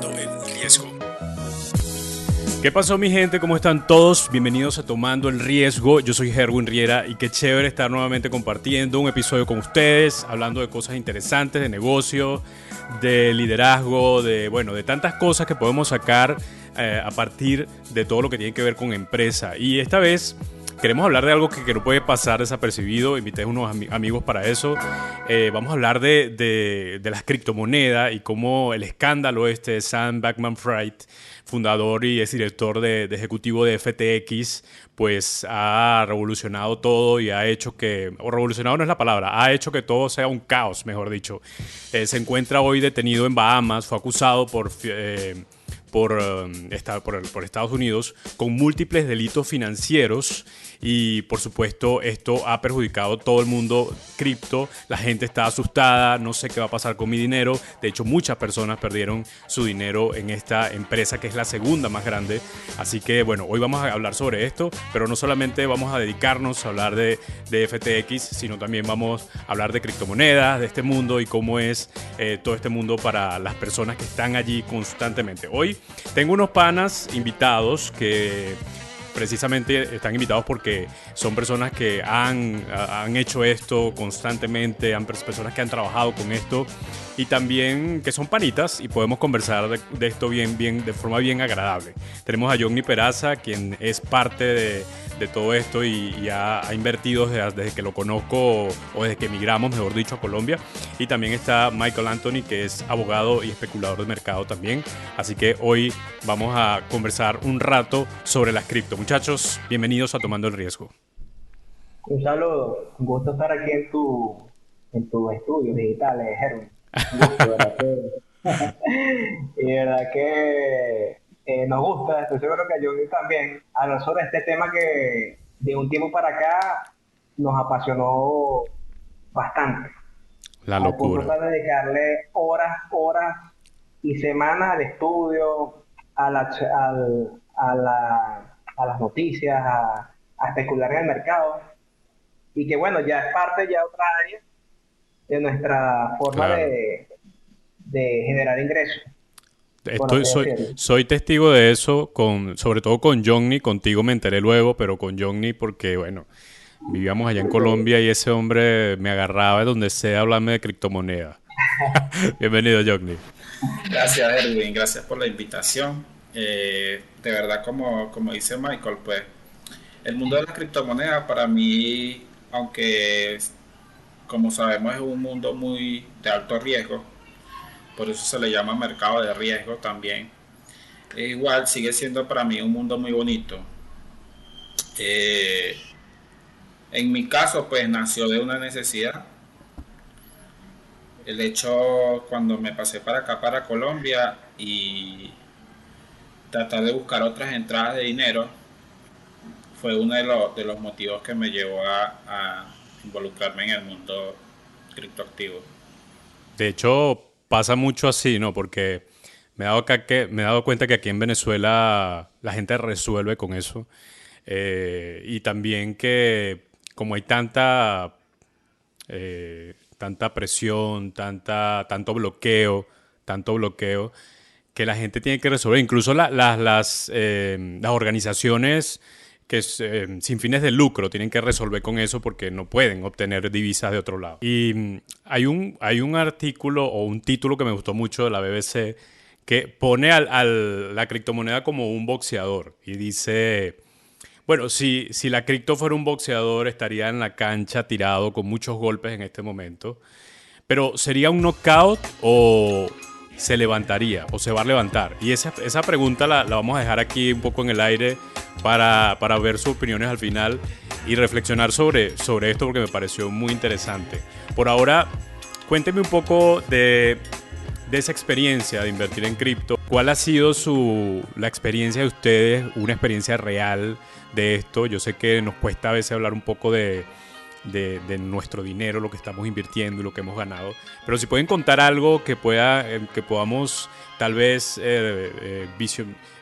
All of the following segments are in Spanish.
Tomando el Riesgo. ¿Qué pasó, mi gente? ¿Cómo están todos? Bienvenidos a Tomando el Riesgo. Yo soy Herwin Riera y qué chévere estar nuevamente compartiendo un episodio con ustedes, hablando de cosas interesantes, de negocio, de liderazgo, de tantas cosas que podemos sacar a partir de todo lo que tiene que ver con empresa. Y esta vez queremos hablar de algo que no puede pasar desapercibido. Invité a unos amigos para eso. Vamos a hablar de las criptomonedas y cómo el escándalo de Sam Bankman-Fried, fundador y exdirector de ejecutivo de FTX, pues ha revolucionado todo y ha hecho o revolucionado no es la palabra, ha hecho que todo sea un caos, mejor dicho. Se encuentra hoy detenido en Bahamas, fue acusado por Estados Unidos con múltiples delitos financieros y por supuesto esto ha perjudicado a todo el mundo cripto. La gente está asustada, no sé qué va a pasar con mi dinero. De hecho, muchas personas perdieron su dinero en esta empresa que es la segunda más grande. Así que bueno, hoy vamos a hablar sobre esto, pero no solamente vamos a dedicarnos a hablar de FTX, sino también vamos a hablar de criptomonedas, de este mundo y cómo es todo este mundo para las personas que están allí constantemente. Hoy tengo unos panas invitados que precisamente están invitados porque son personas que han hecho esto constantemente, personas que han trabajado con esto y también que son panitas y podemos conversar de esto de forma bien agradable. Tenemos a Johnny Peraza, quien es parte de todo esto y ha invertido desde que lo conozco o desde que emigramos, mejor dicho, a Colombia. Y también está Michael Anthony, que es abogado y especulador de mercado también. Así que hoy vamos a conversar un rato sobre las cripto. Muchachos, bienvenidos a Tomando el Riesgo. Un saludo, un gusto estar aquí en tu estudio digital, Herwin. Un gusto, ¿verdad? Y verdad que nos gusta, estoy seguro que a Johnny también, hablar sobre este tema que de un tiempo para acá nos apasionó bastante. La Al punto locura. de dedicarle horas y semanas al estudio, a las noticias, a especular en el mercado. Y que bueno, ya es parte ya de otra área de nuestra forma Claro. de generar ingresos, por Estoy, así soy, decirlo. soy testigo de eso, sobre todo con Johnny. Contigo me enteré luego, pero con Johnny porque, bueno, vivíamos allá en Colombia y ese hombre me agarraba de donde sea a hablarme de criptomonedas. Bienvenido, Johnny. Gracias, Erwin, gracias por la invitación. De verdad, como dice Michael, pues el mundo de las criptomonedas para mí, aunque como sabemos es un mundo muy de alto riesgo, por eso se le llama mercado de riesgo también. Igual sigue siendo para mí un mundo muy bonito. Eh, en mi caso, pues nació de una necesidad. El hecho cuando me pasé para acá, para Colombia, y tratar de buscar otras entradas de dinero fue uno de los motivos que me llevó a involucrarme en el mundo criptoactivo. De hecho, pasa mucho así, ¿no? Porque me he dado cuenta que aquí en Venezuela la gente resuelve con eso. Y también que como hay tanta presión, tanto bloqueo, que la gente tiene que resolver. Incluso las organizaciones sin fines de lucro tienen que resolver con eso porque no pueden obtener divisas de otro lado. Y hay un artículo o un título que me gustó mucho de la BBC que pone la criptomoneda como un boxeador y dice... Bueno, si la cripto fuera un boxeador, estaría en la cancha tirado con muchos golpes en este momento. Pero ¿sería un knockout o se levantaría o se va a levantar? Y esa pregunta la vamos a dejar aquí un poco en el aire para ver sus opiniones al final y reflexionar sobre esto porque me pareció muy interesante. Por ahora, cuénteme un poco de esa experiencia de invertir en cripto. ¿Cuál ha sido la experiencia de ustedes, una experiencia real de esto? Yo sé que nos cuesta a veces hablar un poco de nuestro dinero, lo que estamos invirtiendo y lo que hemos ganado. Pero si pueden contar algo que podamos tal vez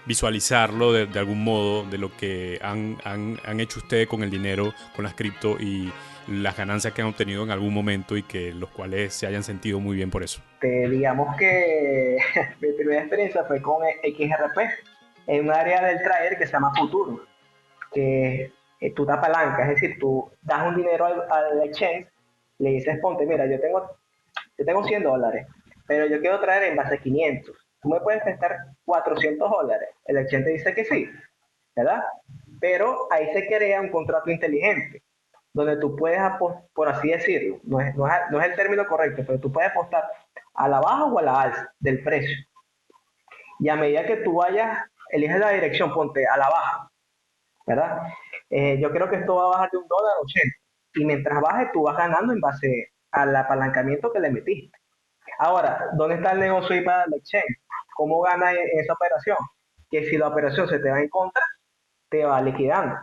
visualizarlo de algún modo, de lo que han hecho ustedes con el dinero, con las cripto y las ganancias que han obtenido en algún momento y que los cuales se hayan sentido muy bien por eso. digamos que mi primera experiencia fue con XRP en un área del trader que se llama Futuro, que tú te apalancas, es decir, tú das un dinero al exchange, le dices, ponte, mira, yo tengo $100, pero yo quiero traer en base a 500. Tú me puedes prestar $400. El exchange te dice que sí, ¿verdad? Pero ahí se crea un contrato inteligente, donde tú puedes, por así decirlo, no es el término correcto, pero tú puedes apostar a la baja o a la alza del precio. Y a medida que tú vayas, eliges la dirección, ponte a la baja, ¿verdad? Yo creo que esto va a bajar de $1 a 80. Y mientras baje, tú vas ganando en base al apalancamiento que le metiste. Ahora, ¿dónde está el negocio ahí para el exchange? ¿Cómo gana en esa operación? Que si la operación se te va en contra, te va liquidando.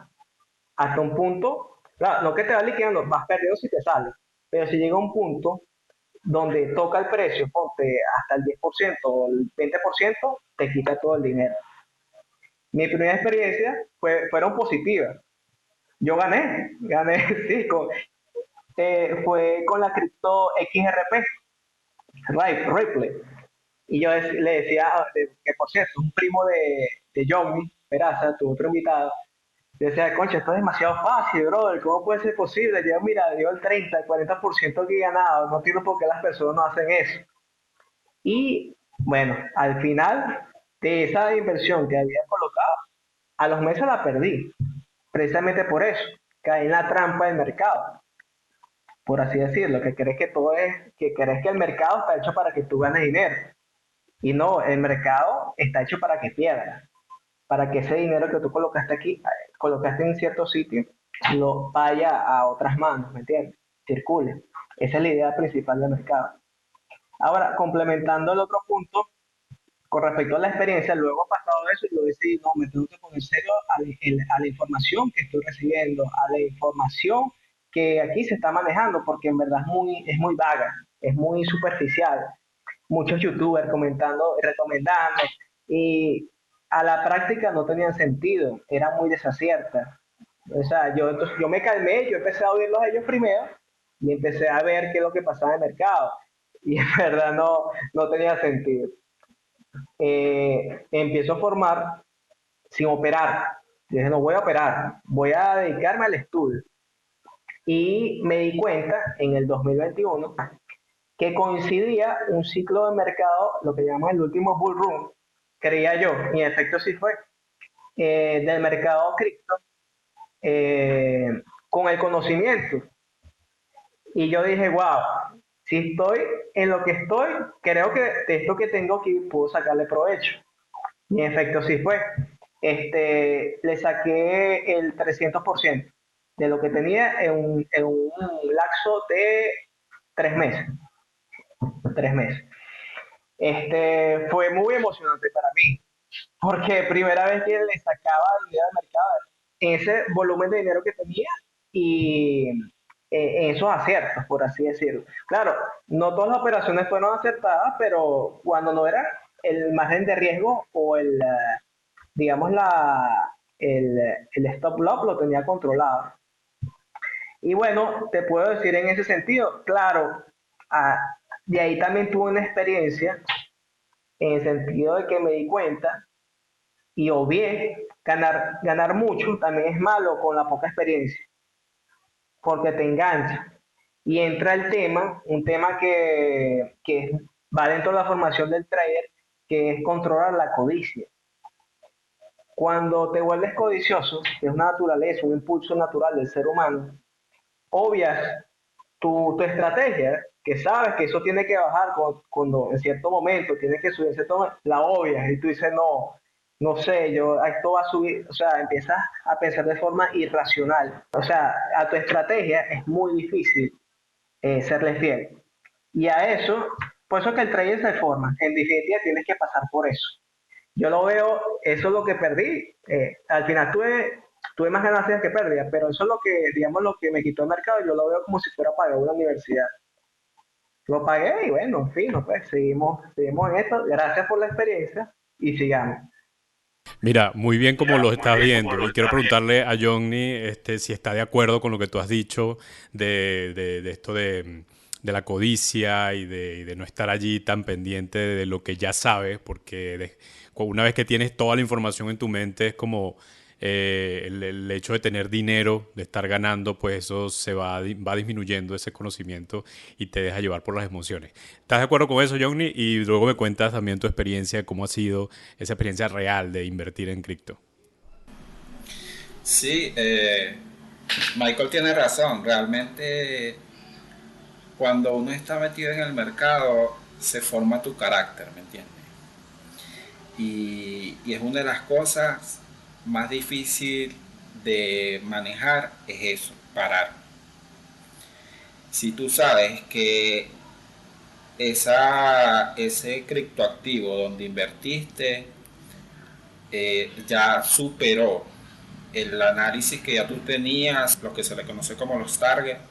Hasta un punto, claro, no que te va liquidando, vas perdiendo si te sale. Pero si llega un punto donde toca el precio, ponte hasta el 10% o el 20%, te quita todo el dinero. Mi primera experiencia fueron positivas. Yo gané, sí, fue con la cripto XRP, Ripple. Y yo le decía, que por cierto, un primo de Johnny Peraza, tu otro invitado, yo decía, concha, esto es demasiado fácil, brother, ¿cómo puede ser posible? Yo, mira, dio el 30, el 40% que he ganado, no entiendo por qué las personas no hacen eso. Y bueno, al final de esa inversión que había colocado, a los meses la perdí, precisamente por eso, caí en la trampa del mercado, por así decirlo, que crees que el mercado está hecho para que tú ganes dinero. Y no, el mercado está hecho para que pierdas, para que ese dinero que tú colocaste aquí, colocaste en cierto sitio, lo vaya a otras manos, ¿me entiendes? Circule. Esa es la idea principal del mercado. Ahora, complementando el otro punto, con respecto a la experiencia, luego pasado eso, yo decidí, no, me tengo que poner serio a la información que estoy recibiendo, a la información que aquí se está manejando, porque en verdad es muy vaga, es muy superficial. Muchos youtubers comentando, recomendando, y a la práctica no tenían sentido, eran muy desaciertas. O sea, entonces, yo me calmé, yo empecé a oírlos a ellos primero y empecé a ver qué es lo que pasaba en el mercado. Y en verdad no tenía sentido. Empiezo a formar sin operar. Dije, no voy a operar, voy a dedicarme al estudio. Y me di cuenta en el 2021 que coincidía un ciclo de mercado, lo que llamamos el último bull run, creía yo, y en efecto sí fue, del mercado cripto, eh, con el conocimiento. Y yo dije, wow, si estoy en lo que estoy, creo que de esto que tengo aquí puedo sacarle provecho. Y en efecto sí fue. Le saqué el 300% de lo que tenía en un lapso de 3 meses. 3 meses. Fue muy emocionante para mí, porque primera vez que le sacaba dinero al mercado, en ese volumen de dinero que tenía y en esos aciertos, por así decirlo. Claro, no todas las operaciones fueron acertadas, pero cuando no era el margen de riesgo o digamos, el stop loss lo tenía controlado. Y bueno, te puedo decir en ese sentido, claro, ah, de ahí también tuve una experiencia en el sentido de que me di cuenta y obvié ganar mucho también es malo con la poca experiencia, porque te engancha. Y entra el tema, un tema que va dentro de la formación del trader, que es controlar la codicia. Cuando te vuelves codicioso, que es una naturaleza, un impulso natural del ser humano, obvias tu estrategia, que sabes que eso tiene que bajar cuando en cierto momento tiene que subir, en cierto momento, la obvias y tú dices, no sé, esto va a subir, o sea, empiezas a pensar de forma irracional. O sea, a tu estrategia es muy difícil serle fiel. Y a eso, por eso que el trader se forma. En definitiva, tienes que pasar por eso. Yo lo veo, eso es lo que perdí. Al final tuve más ganancias que pérdidas, pero eso es lo que, digamos, lo que me quitó el mercado. Y yo lo veo como si fuera pagar una universidad. Lo pagué y bueno, en fin, no, pues seguimos en esto. Gracias por la experiencia y sigamos. Mira, muy bien como lo estás viendo. Y quiero preguntarle a Johnny si está de acuerdo con lo que tú has dicho de esto de la codicia y de no estar allí tan pendiente de lo que ya sabes, porque una vez que tienes toda la información en tu mente es como el hecho de tener dinero, de estar ganando, pues eso va disminuyendo ese conocimiento y te deja llevar por las emociones. ¿Estás de acuerdo con eso, Johnny? Y luego me cuentas también tu experiencia, cómo ha sido esa experiencia real de invertir en cripto. Sí, Michael tiene razón. Realmente, cuando uno está metido en el mercado, se forma tu carácter, ¿me entiendes? Y es una de las cosas más difícil de manejar, es eso, parar. Si tú sabes que ese criptoactivo donde invertiste ya superó el análisis que ya tú tenías, lo que se le conoce como los targets,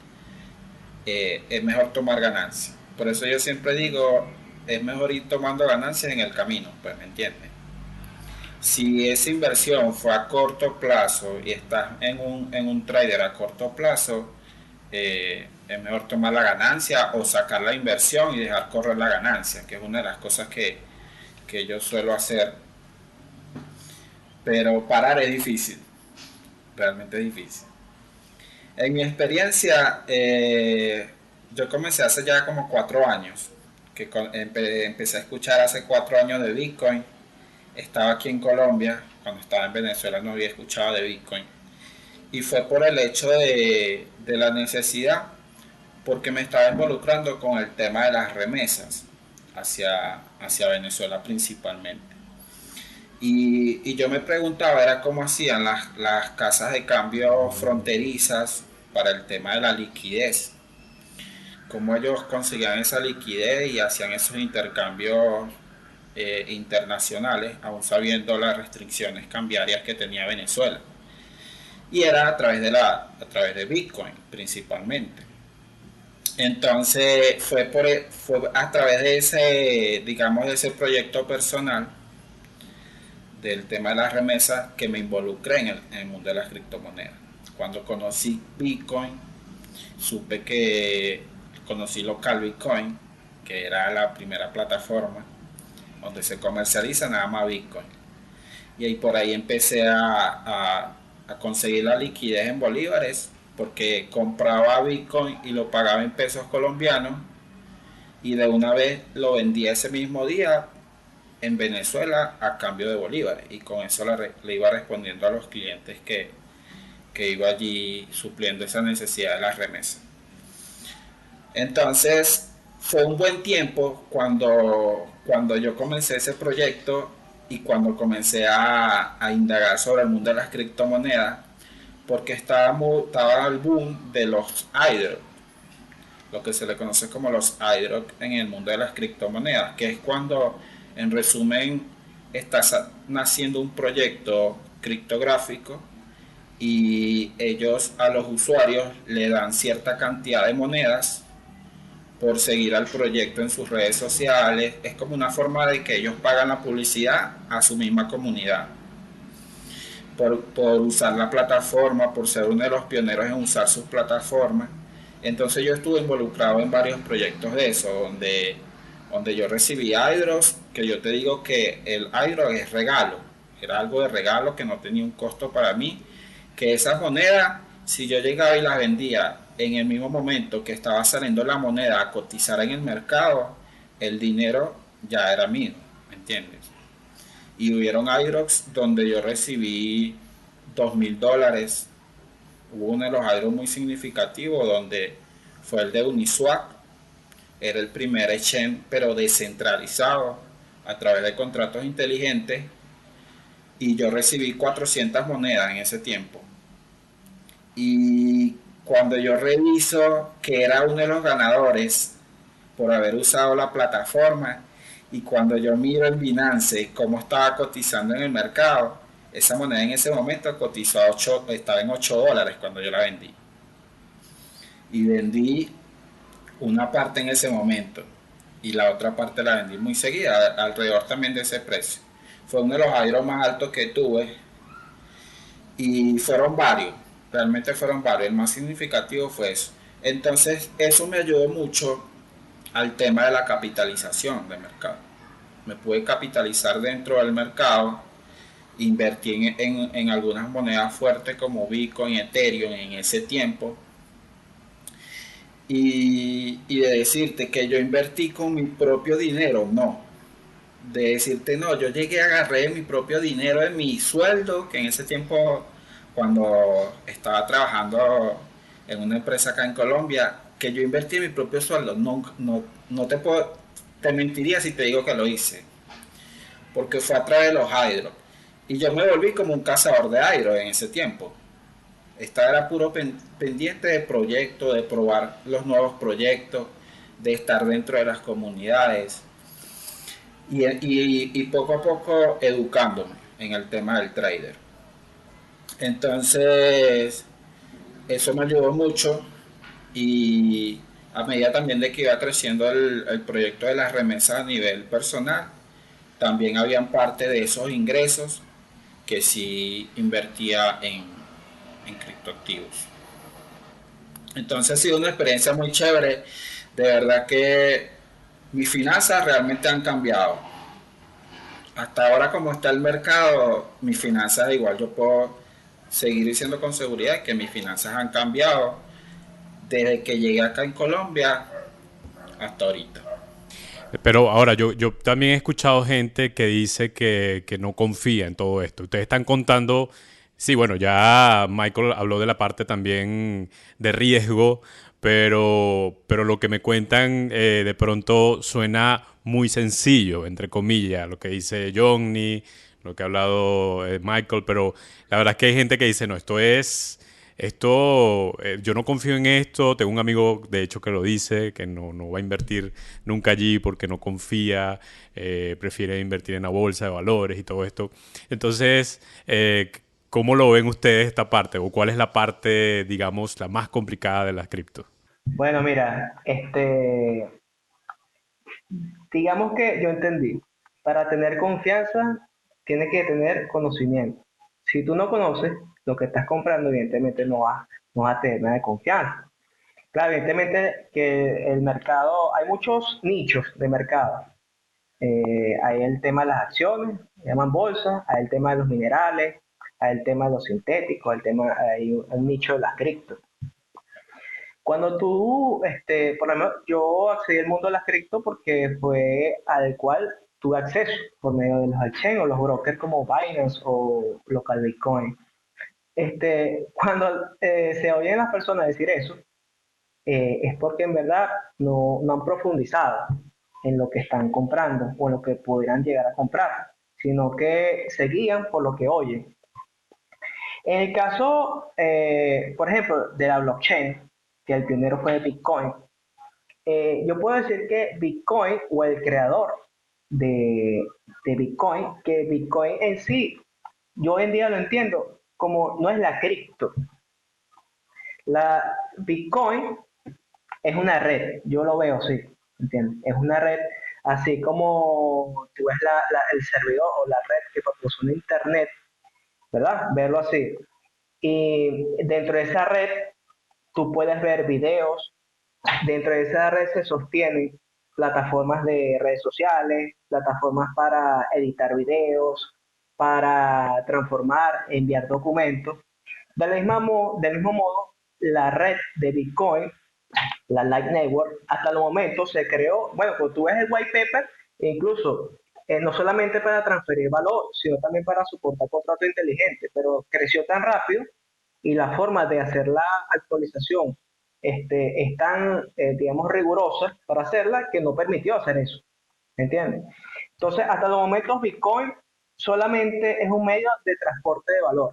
es mejor tomar ganancias. Por eso yo siempre digo, es mejor ir tomando ganancias en el camino, pues, ¿me entiendes? Si esa inversión fue a corto plazo y estás en un trader a corto plazo, es mejor tomar la ganancia o sacar la inversión y dejar correr la ganancia, que es una de las cosas que yo suelo hacer. Pero parar es difícil, realmente es difícil. En mi experiencia, yo comencé hace ya como 4 años, que empecé a escuchar hace 4 años de Bitcoin. Estaba aquí en Colombia, cuando estaba en Venezuela no había escuchado de Bitcoin. Y fue por el hecho de la necesidad, porque me estaba involucrando con el tema de las remesas hacia Venezuela principalmente. Y yo me preguntaba, era cómo hacían las casas de cambio fronterizas para el tema de la liquidez. Cómo ellos conseguían esa liquidez y hacían esos intercambios internacionales, aún sabiendo las restricciones cambiarias que tenía Venezuela. Y era a través de Bitcoin principalmente. Entonces fue a través de ese, digamos, de ese proyecto personal del tema de las remesas que me involucré en el mundo de las criptomonedas. Cuando conocí Bitcoin, supe que conocí Local Bitcoin, que era la primera plataforma donde se comercializa nada más Bitcoin. Y ahí por ahí empecé a conseguir la liquidez en bolívares, porque compraba Bitcoin y lo pagaba en pesos colombianos y de una vez lo vendía ese mismo día en Venezuela a cambio de bolívares, y con eso le iba respondiendo a los clientes que iba allí supliendo esa necesidad de las remesas. Entonces fue un buen tiempo cuando yo comencé ese proyecto y cuando comencé a indagar sobre el mundo de las criptomonedas, porque estaba el boom de los airdrop, lo que se le conoce como los airdrop en el mundo de las criptomonedas, que es cuando, en resumen, está naciendo un proyecto criptográfico y ellos a los usuarios le dan cierta cantidad de monedas por seguir al proyecto en sus redes sociales. Es como una forma de que ellos pagan la publicidad a su misma comunidad por usar la plataforma, por ser uno de los pioneros en usar sus plataformas. Entonces yo estuve involucrado en varios proyectos de eso, donde yo recibí airdrops, que yo te digo que el airdrop es regalo, era algo de regalo que no tenía un costo para mí, que esas monedas, si yo llegaba y las vendía en el mismo momento que estaba saliendo la moneda a cotizar en el mercado, el dinero ya era mío, ¿me entiendes? Y hubieron airdrops donde yo recibí $2,000. Hubo uno de los airdrops muy significativos donde fue el de Uniswap. Era el primer exchange pero descentralizado a través de contratos inteligentes, y yo recibí 400 monedas en ese tiempo. Y cuando yo reviso que era uno de los ganadores por haber usado la plataforma, y cuando yo miro en Binance cómo estaba cotizando en el mercado, esa moneda en ese momento cotizó estaba en $8 cuando yo la vendí. Y vendí una parte en ese momento y la otra parte la vendí muy seguida, alrededor también de ese precio. Fue uno de los airdrops más altos que tuve, y fueron varios, realmente fueron varios. El más significativo fue eso. Entonces, eso me ayudó mucho al tema de la capitalización de mercado. Me pude capitalizar dentro del mercado, invertí en algunas monedas fuertes como Bitcoin, Ethereum en ese tiempo, y de decirte que yo invertí con mi propio dinero, no. De decirte, no, yo llegué a agarré mi propio dinero de mi sueldo, que en ese tiempo, cuando estaba trabajando en una empresa acá en Colombia, que yo invertí en mi propio sueldo, no te puedo, te mentiría si te digo que lo hice, porque fue a través de los Hydro. Y yo me volví como un cazador de Hydro en ese tiempo. Estaba era puro pendiente de proyectos, de probar los nuevos proyectos, de estar dentro de las comunidades y poco a poco educándome en el tema del trader. Entonces, eso me ayudó mucho y a medida también de que iba creciendo el proyecto de las remesas a nivel personal, también habían parte de esos ingresos que sí invertía en criptoactivos. Entonces ha sido una experiencia muy chévere. De verdad que mis finanzas realmente han cambiado. Hasta ahora como está el mercado, mis finanzas igual yo puedo seguir diciendo con seguridad que mis finanzas han cambiado desde que llegué acá en Colombia hasta ahorita. Pero ahora, yo también he escuchado gente que dice que no confía en todo esto. Ustedes están contando, sí, bueno, ya Michael habló de la parte también de riesgo, pero lo que me cuentan de pronto suena muy sencillo, entre comillas, lo que dice Johnny, lo que ha hablado Michael, pero la verdad es que hay gente que dice, no, yo no confío en esto. Tengo un amigo, de hecho, que lo dice, que no va a invertir nunca allí porque no confía, prefiere invertir en la bolsa de valores y todo esto. Entonces, ¿cómo lo ven ustedes esta parte? ¿O cuál es la parte, digamos, la más complicada de las cripto? Bueno, mira, digamos que yo entendí, para tener confianza tienes que tener conocimiento. Si tú no conoces lo que estás comprando, evidentemente no vas a tener nada de confianza. Claro, evidentemente que el mercado, hay muchos nichos de mercado. Hay el tema de las acciones, se llaman bolsas, hay el tema de los minerales, hay el tema de los sintéticos, hay un nicho de las cripto. Cuando tú, por lo menos yo accedí al mundo de las cripto porque fue al cual tuve acceso por medio de los exchanges o los brokers como Binance o Local Bitcoin. Cuando se oyen las personas decir eso, es porque en verdad no han profundizado en lo que están comprando o en lo que pudieran llegar a comprar, sino que se guían por lo que oyen. En el caso, por ejemplo, de la blockchain, que el pionero fue Bitcoin, yo puedo decir que Bitcoin o el creador de Bitcoin, que Bitcoin en sí, yo hoy en día lo entiendo como no es la cripto. La Bitcoin es una red, yo lo veo así, ¿entiendes? Es una red así como tú ves el servidor o la red que proporciona Internet, ¿verdad? Verlo así. Y dentro de esa red tú puedes ver videos, dentro de esa red se sostienen plataformas de redes sociales, plataformas para editar videos, para transformar, enviar documentos. Del mismo modo, la red de Bitcoin, la Light Network, hasta el momento se creó, bueno, pues tú ves el white paper, e incluso no solamente para transferir valor, sino también para soportar contratos inteligentes, pero creció tan rápido y la forma de hacer la actualización es tan, digamos, rigurosa para hacerla que no permitió hacer eso, ¿entiendes? Entonces, hasta los momentos Bitcoin solamente es un medio de transporte de valor,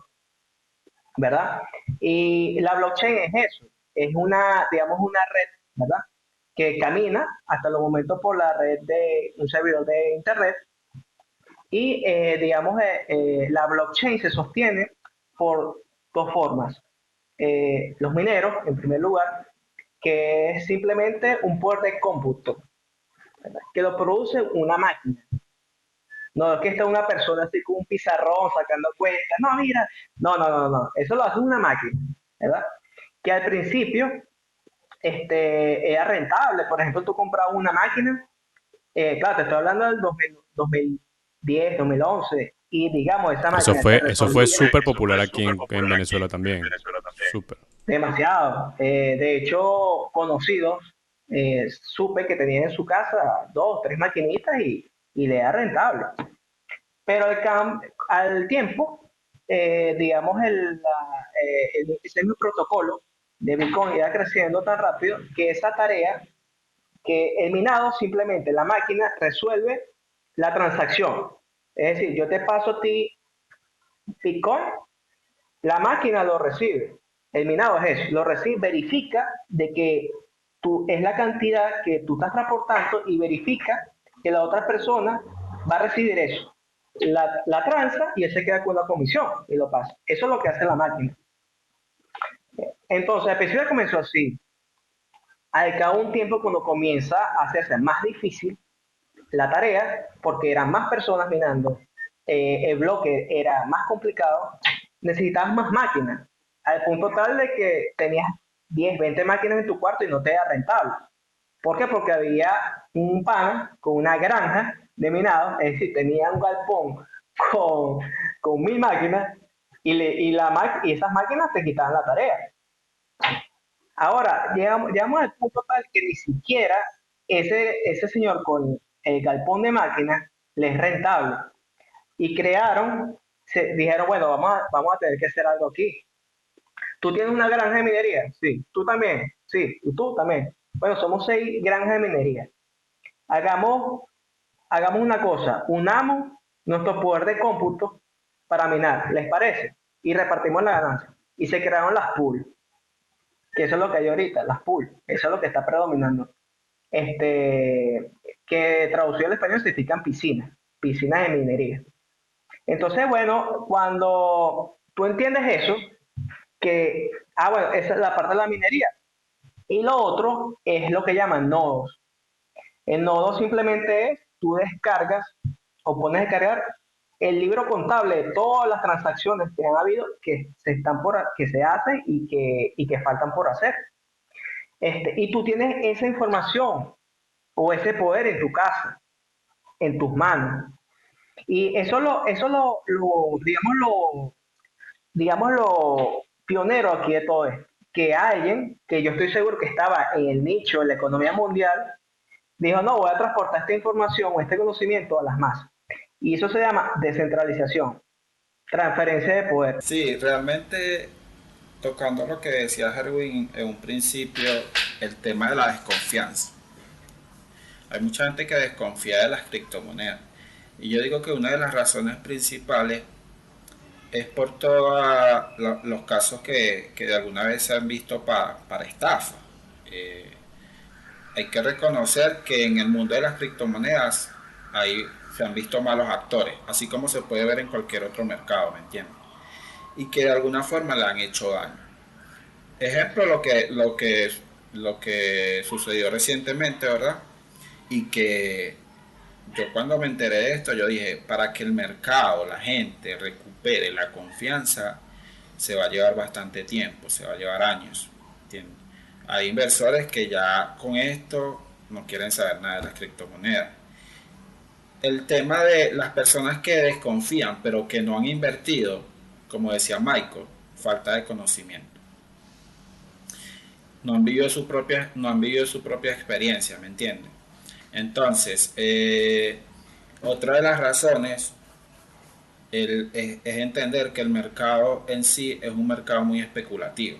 ¿verdad? Y la blockchain es eso, es una, digamos, una red, ¿verdad? Que camina hasta los momentos por la red de un servidor de Internet y, digamos, la blockchain se sostiene por dos formas. Los mineros, en primer lugar, que es simplemente un poder de cómputo, ¿verdad? Que lo produce una máquina. No es que está una persona así con un pizarrón sacando cuentas. No, mira, no. Eso lo hace una máquina, ¿verdad? Que al principio era rentable. Por ejemplo, tú comprabas una máquina, claro, te estoy hablando del 2010, 2011, y digamos, esa máquina te Eso fue resolvía súper popular aquí en Venezuela también. Súper. demasiado. De hecho, conocidos, supe que tenían en su casa dos, tres maquinitas y le era rentable. Pero al tiempo, digamos, ese mismo protocolo de Bitcoin iba creciendo tan rápido que esa tarea, que el minado simplemente la máquina resuelve la transacción. Es decir, yo te paso a ti Bitcoin, la máquina lo recibe. El minado es eso, lo recibe, verifica de que es la cantidad que tú estás reportando y verifica que la otra persona va a recibir eso. La transa y él se queda con la comisión y lo pasa. Eso es lo que hace la máquina. Entonces, al principio comenzó así. Al cabo de un tiempo, cuando comienza a hacerse más difícil la tarea, porque eran más personas minando, el bloque era más complicado, necesitabas más máquinas, al punto tal de que tenías 10, 20 máquinas en tu cuarto y no te era rentable. ¿Por qué? Porque había un pan con una granja de minado, es decir, tenía un galpón con, con 1000 máquinas y esas máquinas te quitaban la tarea. Ahora, llegamos al punto tal que ni siquiera ese señor con el galpón de máquinas le es rentable. Y dijeron, bueno, vamos a tener que hacer algo aquí. ¿Tú tienes una granja de minería? Sí. ¿Tú también? Sí. ¿Y tú también? Bueno, somos 6 granjas de minería. Hagamos, hagamos una cosa, unamos nuestro poder de cómputo para minar, ¿les parece? Y repartimos la ganancia. Y se crearon las pools, que eso es lo que hay ahorita, las pools, eso es lo que está predominando. Que traducido al español significan piscinas de minería. Entonces, bueno, cuando tú entiendes eso, bueno, esa es la parte de la minería. Y lo otro es lo que llaman nodos. El nodo simplemente es, tú descargas o pones a descargar el libro contable de todas las transacciones que han habido, que se hacen y que faltan por hacer. Y tú tienes esa información o ese poder en tu casa, en tus manos. Y digamos, lo pionero aquí de todo esto. Que alguien, que yo estoy seguro que estaba en el nicho de la economía mundial, dijo, no, voy a transportar esta información o este conocimiento a las masas. Y eso se llama descentralización, transferencia de poder. Sí, realmente tocando lo que decía Herwin en un principio, el tema de la desconfianza. Hay mucha gente que desconfía de las criptomonedas. Y yo digo que una de las razones principales es por todos los casos que de alguna vez se han visto para estafa. Eh, Hay que reconocer que en el mundo de las criptomonedas ahí se han visto malos actores, así como se puede ver en cualquier otro mercado, ¿me entiendes? Y que de alguna forma le han hecho daño. Ejemplo, lo que sucedió recientemente, ¿verdad? Y que yo cuando me enteré de esto, yo dije, para que el mercado, la gente recupere la confianza, se va a llevar bastante tiempo, se va a llevar años, ¿entiendes? Hay inversores que ya con esto no quieren saber nada de las criptomonedas. El tema de las personas que desconfían pero que no han invertido, como decía Michael, falta de conocimiento. No han vivido su propia experiencia, ¿me entienden? Entonces, otra de las razones es entender que el mercado en sí es un mercado muy especulativo.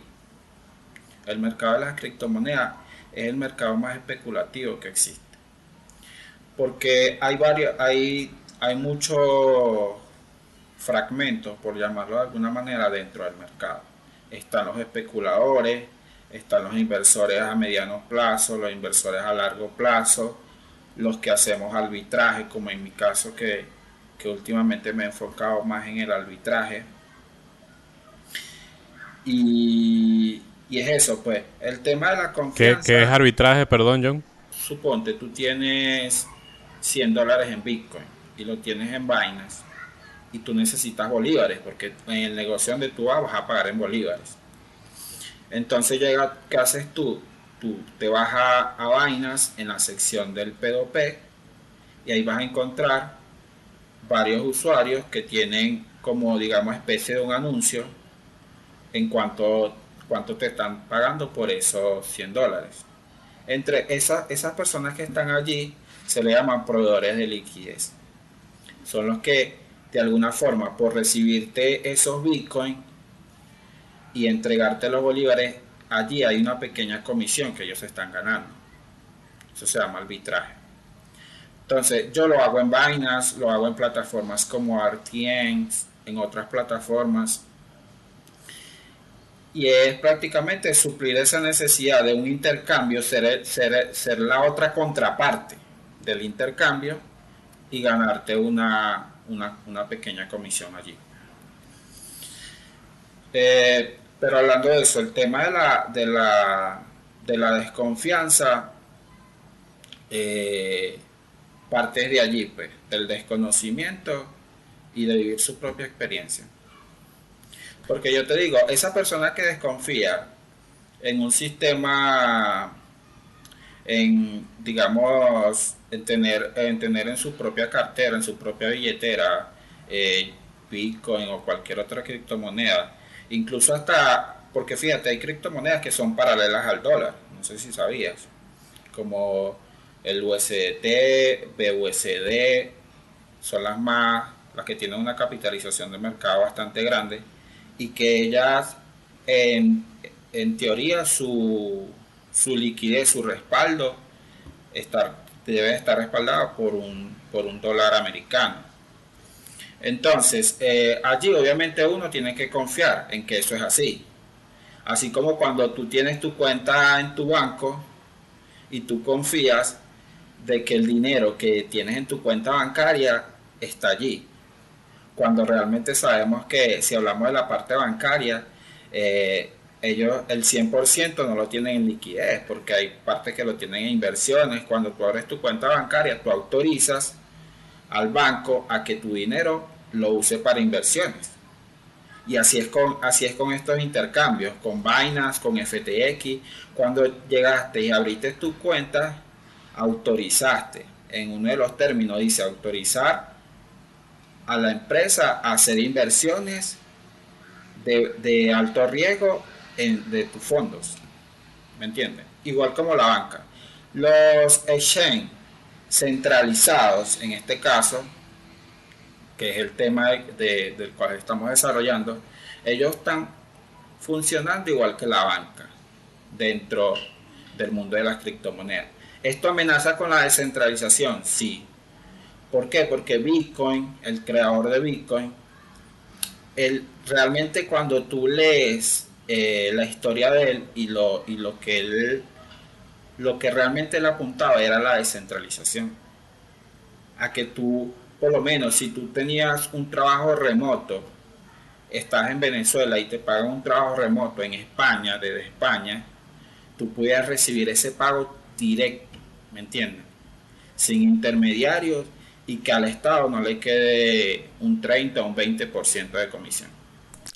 El mercado de las criptomonedas es el mercado más especulativo que existe. Porque hay muchos fragmentos, por llamarlo de alguna manera, dentro del mercado. Están los especuladores, están los inversores a mediano plazo, los inversores a largo plazo, los que hacemos arbitraje, como en mi caso que últimamente me he enfocado más en el arbitraje. Y es eso, pues, el tema de la ¿Qué es confianza. arbitraje, perdón, John? Suponte, tú tienes $100 en Bitcoin y lo tienes en Binance y tú necesitas bolívares porque en el negocio donde tú vas a pagar en bolívares. Entonces llega, ¿qué haces tú? tú te vas a Binance en la sección del P2P y ahí vas a encontrar varios usuarios que tienen como, digamos, especie de un anuncio en cuánto te están pagando por esos $100. Entre esas personas que están allí se le llaman proveedores de liquidez. Son los que de alguna forma por recibirte esos bitcoins y entregarte los bolívares, allí hay una pequeña comisión que ellos están ganando. Eso se llama arbitraje. Entonces yo lo hago en Binance, lo hago en plataformas como RTN, en otras plataformas, y es prácticamente suplir esa necesidad de un intercambio, ser la otra contraparte del intercambio y ganarte una pequeña comisión allí. Pero hablando de eso, el tema de la desconfianza parte de allí, pues, del desconocimiento y de vivir su propia experiencia. Porque yo te digo, esa persona que desconfía en un sistema, digamos, en tener en su propia cartera, en su propia billetera, Bitcoin o cualquier otra criptomoneda, incluso hasta, porque fíjate, hay criptomonedas que son paralelas al dólar, no sé si sabías, como el USDT, BUSD, son las que tienen una capitalización de mercado bastante grande y que ellas en teoría su liquidez, su respaldo debe estar respaldado por un dólar americano. Entonces allí obviamente uno tiene que confiar en que eso es así, así como cuando tú tienes tu cuenta en tu banco y tú confías de que el dinero que tienes en tu cuenta bancaria está allí, cuando realmente sabemos que si hablamos de la parte bancaria, ellos el 100% no lo tienen en liquidez, porque hay partes que lo tienen en inversiones. Cuando tú abres tu cuenta bancaria, tú autorizas al banco a que tu dinero lo use para inversiones. Y así es con estos intercambios, con Binance, con FTX. Cuando llegaste y abriste tu cuenta, autorizaste, en uno de los términos dice autorizar a la empresa a hacer inversiones de alto riesgo de tus fondos, ¿me entiendes? Igual como la banca. Los exchange centralizados, en este caso, que es el tema del cual estamos desarrollando, ellos están funcionando igual que la banca dentro del mundo de las criptomonedas. ¿Esto amenaza con la descentralización? Sí. ¿Por qué? Porque Bitcoin, el creador de Bitcoin, realmente cuando tú lees la historia de él y lo que realmente él apuntaba era la descentralización. A que tú, por lo menos, si tú tenías un trabajo remoto, estás en Venezuela y te pagan un trabajo remoto en España, desde España, tú pudieras recibir ese pago directo, ¿me entiendes? Sin intermediarios, y que al Estado no le quede un 30 o un 20% de comisión.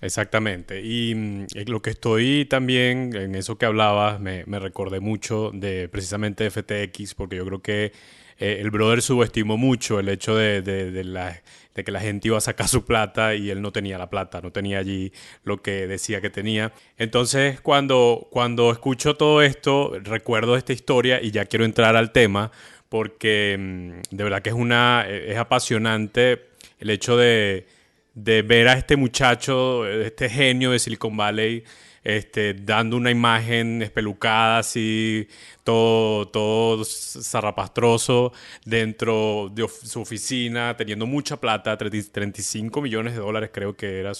Exactamente. Y lo que estoy también, en eso que hablabas, me recordé mucho de precisamente FTX, porque yo creo que el brother subestimó mucho el hecho de que la gente iba a sacar su plata y él no tenía la plata, no tenía allí lo que decía que tenía. Entonces, cuando escucho todo esto, recuerdo esta historia y ya quiero entrar al tema, porque de verdad que es apasionante el hecho de ver a este muchacho, este genio de Silicon Valley, dando una imagen espelucada, así, todo zarrapastroso, dentro de su oficina, teniendo mucha plata, 35 millones de dólares creo que era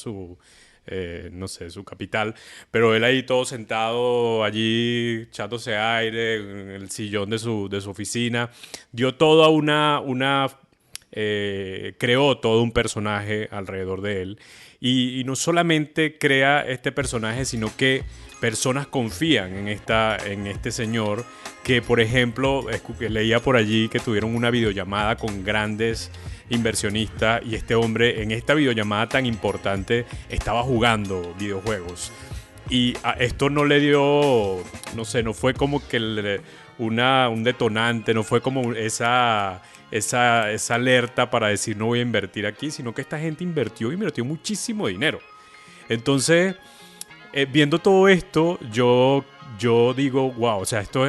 no sé, su capital, pero él ahí todo sentado allí, echándose aire en el sillón de su oficina, dio toda creó todo un personaje alrededor de él y no solamente crea este personaje, sino que personas confían en este señor que, por ejemplo, leía por allí que tuvieron una videollamada con grandes inversionistas y este hombre en esta videollamada tan importante estaba jugando videojuegos. Y esto no le dio, no sé, no fue como que un detonante, no fue como esa alerta para decir no voy a invertir aquí, sino que esta gente invirtió muchísimo dinero. Entonces, viendo todo esto, yo digo, wow, o sea, esto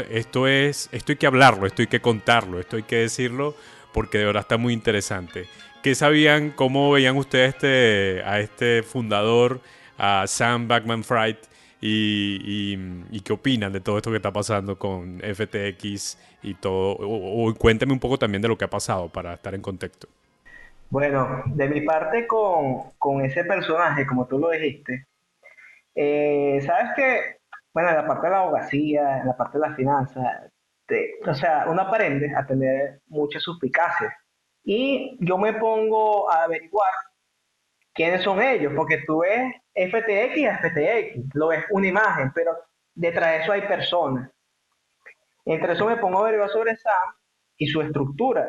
hay que hablarlo, esto hay que contarlo, esto hay que decirlo, porque de verdad está muy interesante. ¿Qué sabían, cómo veían ustedes a este fundador, a Sam Bankman-Fried, y qué opinan de todo esto que está pasando con FTX y todo? O cuéntame un poco también de lo que ha pasado para estar en contexto. Bueno, de mi parte con ese personaje, como tú lo dijiste, sabes que, bueno, en la parte de la abogacía, en la parte de la finanza, o sea, uno aprende a tener mucha suspicacia. Y yo me pongo a averiguar quiénes son ellos, porque tú ves FTX y FTX, lo ves una imagen, pero detrás de eso hay personas. Entre eso me pongo a averiguar sobre Sam y su estructura.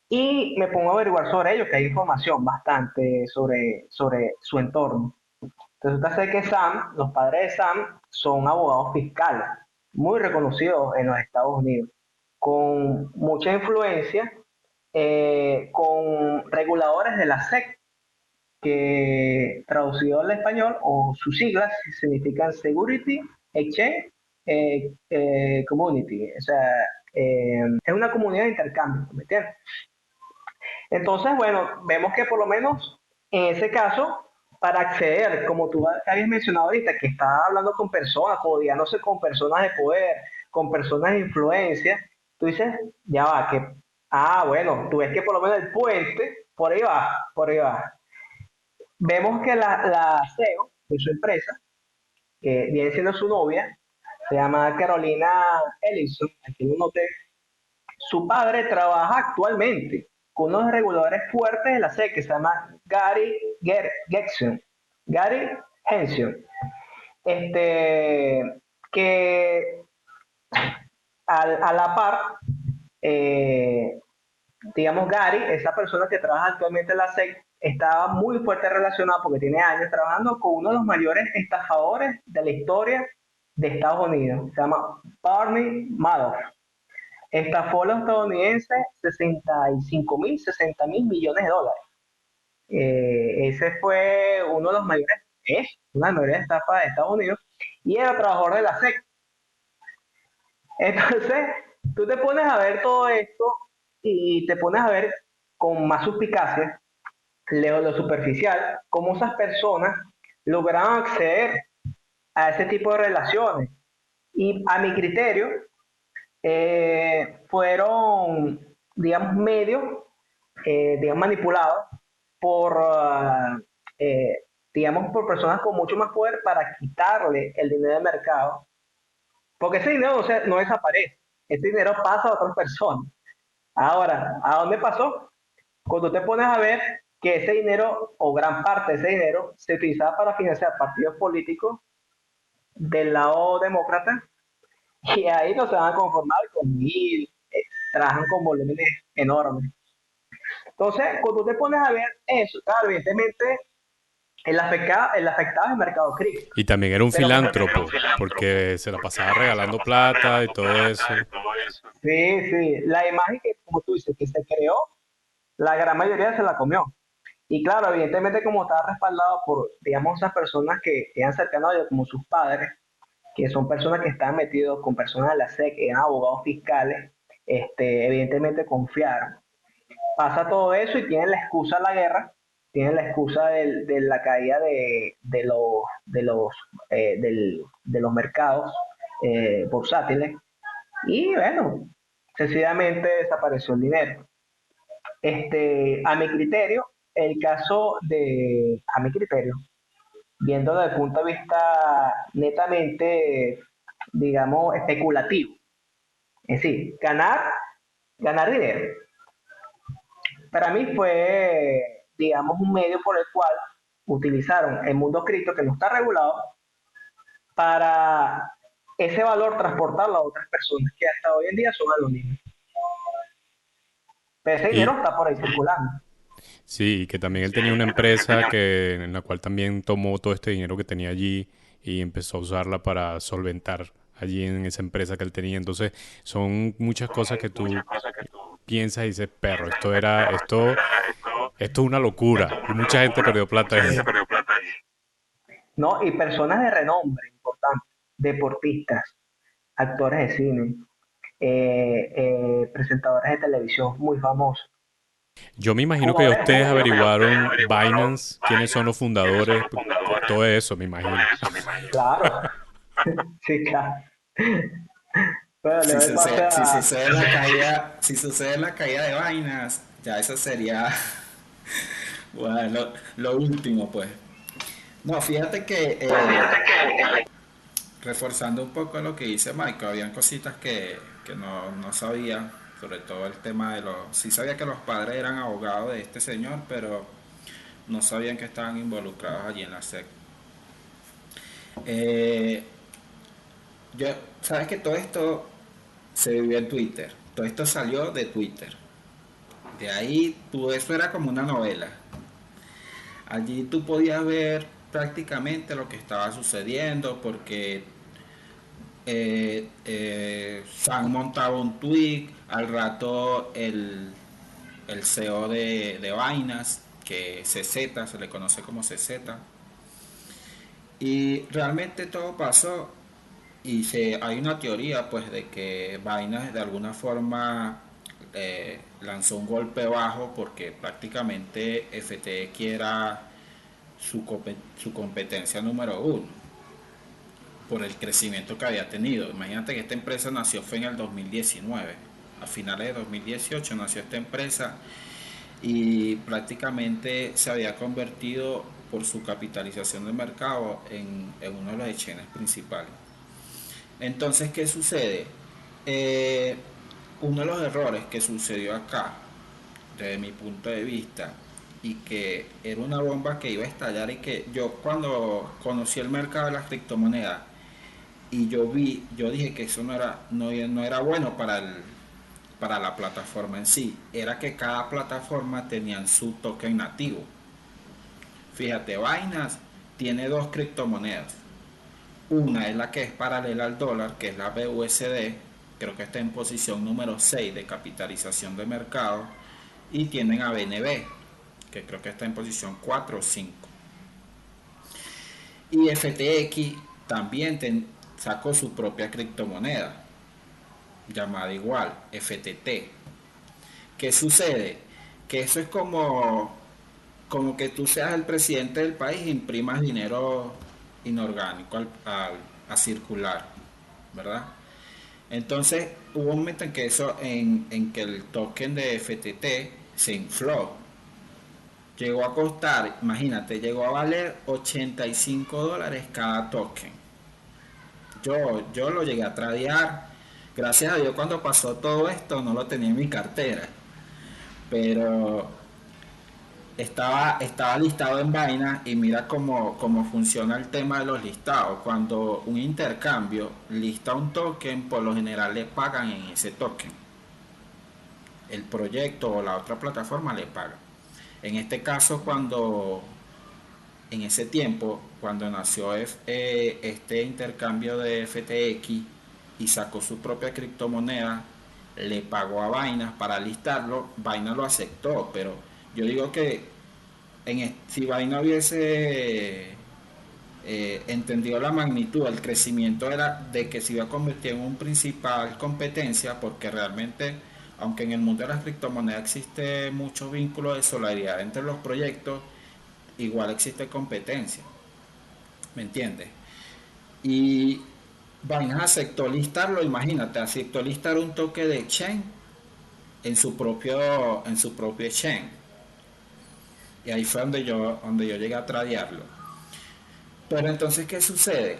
Y me pongo a averiguar sobre ellos, que hay información bastante sobre su entorno. Resulta ser que Sam, los padres de Sam, son abogados fiscales, muy reconocidos en los Estados Unidos, con mucha influencia, con reguladores de la SEC, que traducido al español, o sus siglas significan Security Exchange Community, o sea, es una comunidad de intercambio, ¿me entiendes? Entonces, bueno, vemos que por lo menos en ese caso, para acceder, como tú habías mencionado ahorita, que está hablando con personas, codiándose con personas de poder, con personas de influencia, tú dices, ya va, bueno, tú ves que por lo menos el puente, por ahí va, por ahí va. Vemos que la CEO de su empresa, que viene siendo su novia, se llama Carolina Ellison, aquí lo noté, su padre trabaja actualmente con unos reguladores fuertes de la SEC que se llama Gexon, Gary Henson, este, que a la par, eh, digamos, Gary, esa persona que trabaja actualmente en la SEC, estaba muy fuerte relacionado porque tiene años trabajando con uno de los mayores estafadores de la historia de Estados Unidos. Se llama Barney Madoff. Estafó a los estadounidenses 65.000, 60.000 millones de dólares. Ese fue uno de los mayores, es una de las mayores estafas de Estados Unidos y era trabajador de la SEC. Entonces, tú te pones a ver todo esto y te pones a ver con más suspicacia, leo lo superficial, cómo esas personas lograron acceder a ese tipo de relaciones. Y a mi criterio, fueron, digamos, medios, digamos, manipulados por, digamos, por personas con mucho más poder para quitarle el dinero del mercado, porque ese dinero no desaparece, ese dinero pasa a otras personas. Ahora, ¿a dónde pasó? Cuando te pones a ver que ese dinero, o gran parte de ese dinero, se utilizaba para financiar partidos políticos del lado demócrata, y ahí no se van a conformar con mil, trabajan con volúmenes enormes. Entonces, cuando te pones a ver eso, claro, evidentemente el afectado es el mercado cripto. Y también era un Pero como filántropo, porque se la pasaba regalando plata y todo eso. sí, sí, la imagen que, como tú dices, que se creó, la gran mayoría se la comió. Y claro, evidentemente como estaba respaldado por, digamos, esas personas que eran cercanas a ellos, como sus padres, que son personas que están metidos con personas de la SEC, que eran abogados fiscales, evidentemente confiaron. Pasa todo eso y tienen la excusa de la guerra, tienen la excusa de la caída de los mercados bursátiles y bueno, sencillamente desapareció el dinero. A mi criterio, a mi criterio, viendo desde el punto de vista netamente, digamos, especulativo, es decir, ganar dinero. Para mí fue, digamos, un medio por el cual utilizaron el mundo cripto que no está regulado para ese valor transportarlo a otras personas que hasta hoy en día son anónimas. Pero ese dinero Y está por ahí circulando. Sí, que también él tenía una empresa en la cual también tomó todo este dinero que tenía allí y empezó a usarla para solventar allí en esa empresa que él tenía. Entonces, son muchas cosas que tú piensas y dices, perro, esto es una locura. Y mucha gente perdió plata ahí. ¿No? Y personas de renombre importantes, deportistas, actores de cine, presentadores de televisión muy famosos, Yo me imagino que ya jugadores de ustedes fútbol. averiguaron Binance, quiénes son los fundadores, todo eso, me imagino. Claro, sí, claro. Bueno, le Si doy pase sucede, a... si sucede la caída de vainas, ya eso sería bueno, lo último, pues. No, fíjate que reforzando un poco lo que dice Michael, habían cositas que no sabía, sobre todo el tema de los... Sí sabía que los padres eran abogados de este señor, pero no sabían que estaban involucrados allí en la SEC. Eh, yo, sabes que todo esto se vivió en Twitter, todo esto salió de Twitter. De ahí, eso era como una novela. Allí tú podías ver prácticamente lo que estaba sucediendo porque Sam montaba un tweet, al rato el CEO de Vainas, que CZ, se le conoce como CZ, y realmente todo pasó y hay una teoría pues de que Vainas de alguna forma lanzó un golpe bajo porque prácticamente FTX era su competencia número uno por el crecimiento que había tenido. Imagínate que esta empresa nació fue en el 2019. A finales de 2018 nació esta empresa y prácticamente se había convertido por su capitalización de mercado en uno de los exchanges principales. Entonces, ¿qué sucede? Eh, Uno de los errores que sucedió acá, desde mi punto de vista, y que era una bomba que iba a estallar y que yo cuando conocí el mercado de las criptomonedas y yo dije que eso no era bueno para la plataforma en sí, era que cada plataforma tenía su token nativo. Fíjate, Binance tiene dos criptomonedas. Una es la que es paralela al dólar, que es la BUSD, creo que está en posición número 6 de capitalización de mercado, y tienen a BNB, que creo que está en posición 4 o 5. Y FTX también sacó su propia criptomoneda, llamada igual, FTT. ¿Qué sucede? Que eso es como que tú seas el presidente del país e imprimas dinero inorgánico a circular, ¿verdad? Entonces hubo un momento en que en que el token de FTT se infló. Llegó a costar, imagínate, llegó a valer $85 cada token. Yo lo llegué a tradear. Gracias a Dios cuando pasó todo esto no lo tenía en mi cartera. Pero estaba listado en vaina y mira cómo funciona el tema de los listados. Cuando un intercambio lista un token, por lo general le pagan en ese token. El proyecto o la otra plataforma le paga. En este caso, en ese tiempo, cuando nació este intercambio de FTX y sacó su propia criptomoneda, le pagó a Binance para listarlo, Binance lo aceptó, pero yo digo que si Binance hubiese entendido la magnitud, el crecimiento era de que se iba a convertir en un principal competencia, porque realmente, aunque en el mundo de las criptomonedas existe mucho vínculo de solidaridad entre los proyectos, igual existe competencia, ¿me entiendes? Y Binance aceptó listarlo, imagínate, aceptó listar un toque de chain en su propio chain. Y ahí fue donde yo llegué a tradearlo. Pero entonces, ¿qué sucede?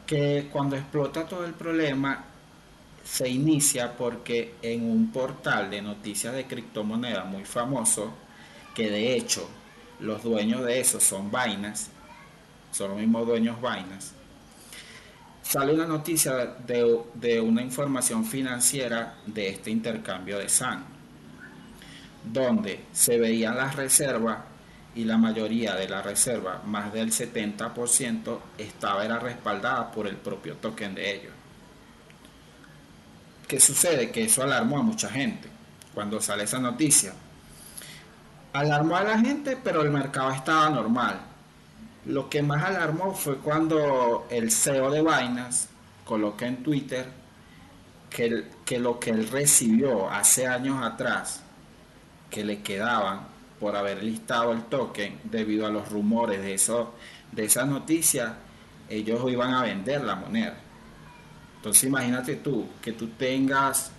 Que cuando explota todo el problema, se inicia porque en un portal de noticias de criptomonedas muy famoso, que de hecho los dueños de eso son Binance, son los mismos dueños Binance, sale una noticia de una información financiera de este intercambio de SAN, donde se veían las reservas y la mayoría de la reserva, más del 70%, era respaldada por el propio token de ellos. ¿Qué sucede? Que eso alarmó a mucha gente cuando sale esa noticia. Alarmó a la gente, pero el mercado estaba normal. Lo que más alarmó fue cuando el CEO de Binance coloca en Twitter que lo que él recibió hace años atrás, que le quedaban por haber listado el token debido a los rumores de esa noticia, ellos iban a vender la moneda. Entonces imagínate tú que tú tengas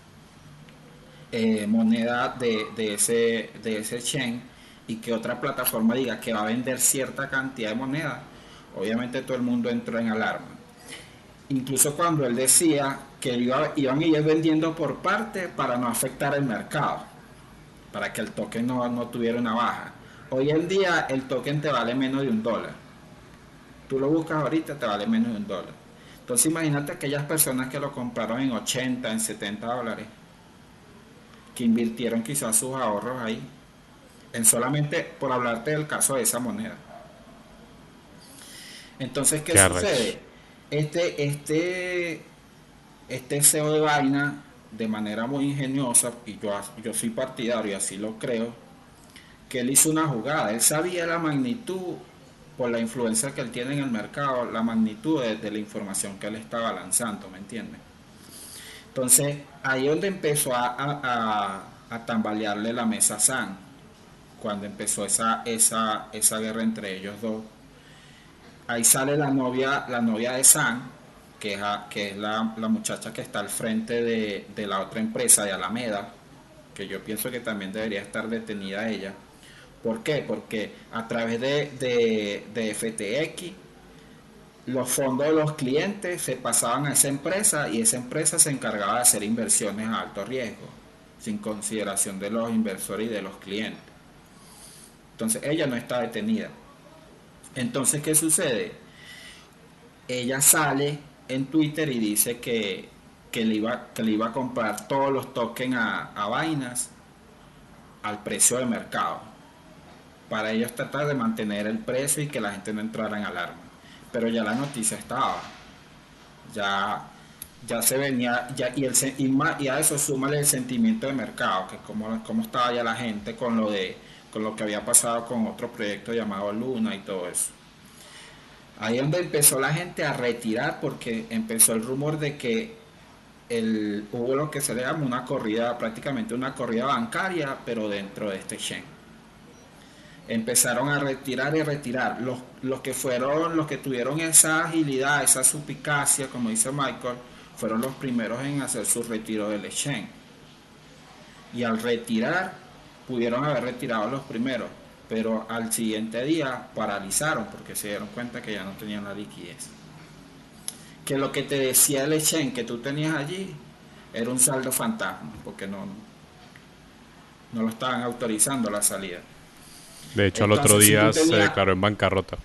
moneda de ese chain y que otra plataforma diga que va a vender cierta cantidad de moneda. Obviamente todo el mundo entró en alarma. Incluso cuando él decía que iban a ir vendiendo por parte para no afectar el mercado, para que el token no tuviera una baja. Hoy en día el token te vale menos de $1. Tú lo buscas ahorita, te vale menos de $1. Entonces imagínate aquellas personas que lo compraron en 80, en $70, que invirtieron quizás sus ahorros ahí, en solamente por hablarte del caso de esa moneda. Entonces, ¿qué Qué arrecho. sucede? Este, este, este CEO de vaina, de manera muy ingeniosa, y yo soy partidario y así lo creo, que él hizo una jugada. Él sabía la magnitud, por la influencia que él tiene en el mercado, la magnitud de la información que él estaba lanzando, ¿me entiendes? Entonces, ahí es donde empezó a tambalearle la mesa a Sam, cuando empezó esa guerra entre ellos dos. Ahí sale la novia de Sam, que es la muchacha que está al frente de la otra empresa de Alameda, que yo pienso que también debería estar detenida ella. ¿Por qué? Porque a través de FTX los fondos de los clientes se pasaban a esa empresa y esa empresa se encargaba de hacer inversiones a alto riesgo, sin consideración de los inversores y de los clientes. Entonces ella no está detenida. Entonces, ¿qué sucede? Ella sale en Twitter y dice que le iba a comprar todos los tokens a Binance al precio de mercado, para ellos tratar de mantener el precio y que la gente no entrara en alarma. Pero ya la noticia estaba, ya, ya se venía, ya, y a eso súmale el sentimiento de mercado, que como estaba ya la gente con lo que había pasado con otro proyecto llamado Luna y todo eso. Ahí es donde empezó la gente a retirar porque empezó el rumor de que hubo lo que se le llama una corrida, prácticamente una corrida bancaria, pero dentro de este chain. Empezaron a retirar y retirar. Los que tuvieron esa agilidad, esa suspicacia, como dice Michael, fueron los primeros en hacer su retiro del exchange. Y al retirar, pudieron haber retirado los primeros, pero al siguiente día paralizaron porque se dieron cuenta que ya no tenían la liquidez. Que lo que te decía el exchange que tú tenías allí era un saldo fantasma, porque no lo estaban autorizando la salida. De hecho, al otro Entonces, si tú día se tenías, declaró en bancarrota.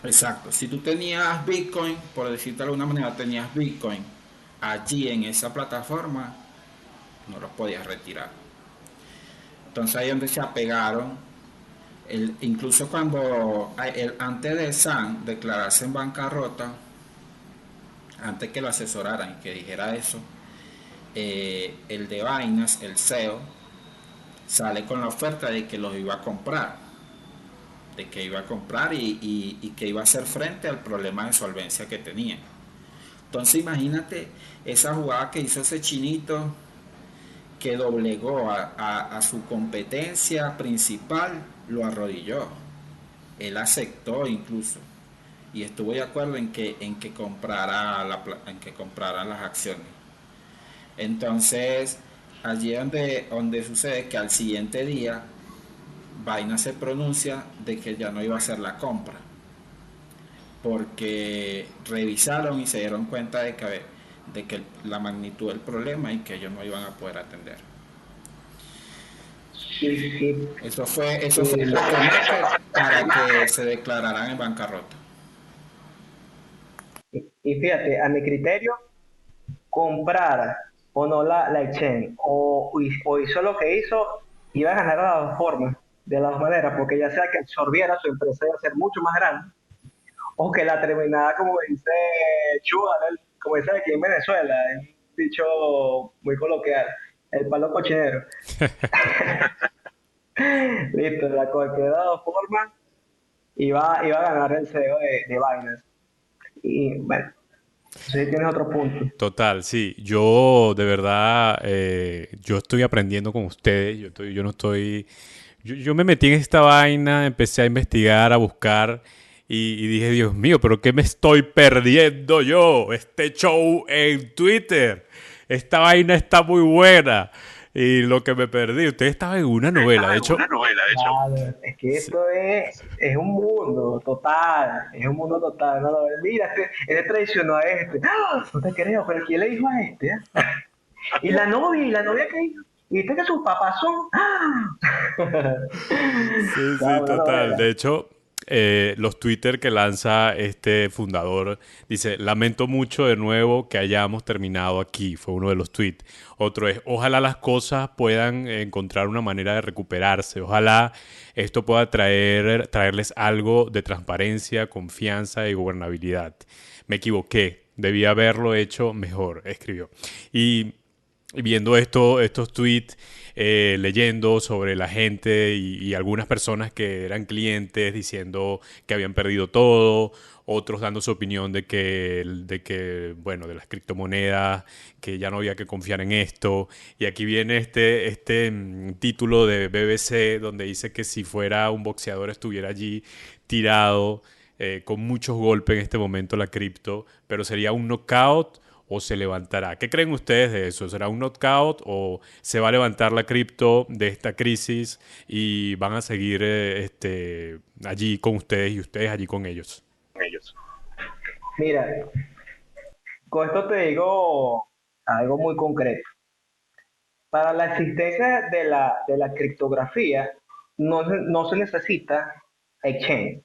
exacto, si tú tenías Bitcoin, por decirte de alguna manera, tenías Bitcoin allí en esa plataforma, no los podías retirar. Entonces ahí es donde se apegaron. Incluso cuando antes de Sam declararse en bancarrota, antes que lo asesoraran y que dijera eso, el de Binance, el CEO, sale con la oferta de que los iba a comprar, de que iba a comprar y que iba a hacer frente al problema de solvencia que tenían. Entonces imagínate esa jugada que hizo ese chinito, que doblegó a su competencia principal, lo arrodilló. Él aceptó incluso y estuvo de acuerdo en que comprara las acciones. Entonces, allí es donde sucede que al siguiente día Vaina se pronuncia de que ya no iba a hacer la compra, porque revisaron y se dieron cuenta de que la magnitud del problema y que ellos no iban a poder atender. Y, Eso fue el jaque mate para que se declararan en bancarrota. y fíjate, a mi criterio, comprar o no la exchange o hizo lo que hizo, iba a ganar de las dos formas, de las dos maneras, porque ya sea que absorbiera su empresa y hacer mucho más grande, o que la terminara, como dice Chugal, como dice aquí en Venezuela, es un dicho muy coloquial, el palo cochinero. Listo, la cualquier de las dos formas iba a ganar el CEO de Binance. Y bueno, si tienes otro punto. Total, sí. Yo de verdad, yo estoy aprendiendo con ustedes. Yo no estoy. Yo me metí en esta vaina, empecé a investigar, a buscar y dije, Dios mío, pero ¿qué me estoy perdiendo yo? Este show en Twitter. Esta vaina está muy buena. Y lo que me perdí, usted estaba en una novela. De hecho, Vale, es que sí, esto es un mundo total, es un mundo total. No, no, mira, este traicionó a este. ¡Ah! No te creo, pero ¿quién le dijo a este? Y la novia que hizo. Y viste que sus papás son. ¡Ah! sí, No, sí, una total. novela. De hecho, los Twitter que lanza este fundador dice, lamento mucho de nuevo que hayamos terminado aquí, fue uno de los tweets. Otro es, ojalá las cosas puedan encontrar una manera de recuperarse, ojalá esto pueda traerles algo de transparencia, confianza y gobernabilidad. Me equivoqué, debía haberlo hecho mejor, escribió. Y viendo estos tweets, leyendo sobre la gente y algunas personas que eran clientes diciendo que habían perdido todo, otros dando su opinión bueno, de las criptomonedas, que ya no había que confiar en esto. Y aquí viene este título de BBC donde dice que si fuera un boxeador estuviera allí tirado con muchos golpes en este momento la cripto, pero sería un knockout o se levantará. ¿Qué creen ustedes de eso? ¿Será un knockout o se va a levantar la cripto de esta crisis y van a seguir allí con ustedes y ustedes allí con ellos? Mira, con esto te digo algo muy concreto. Para la existencia de la criptografía no se necesita exchange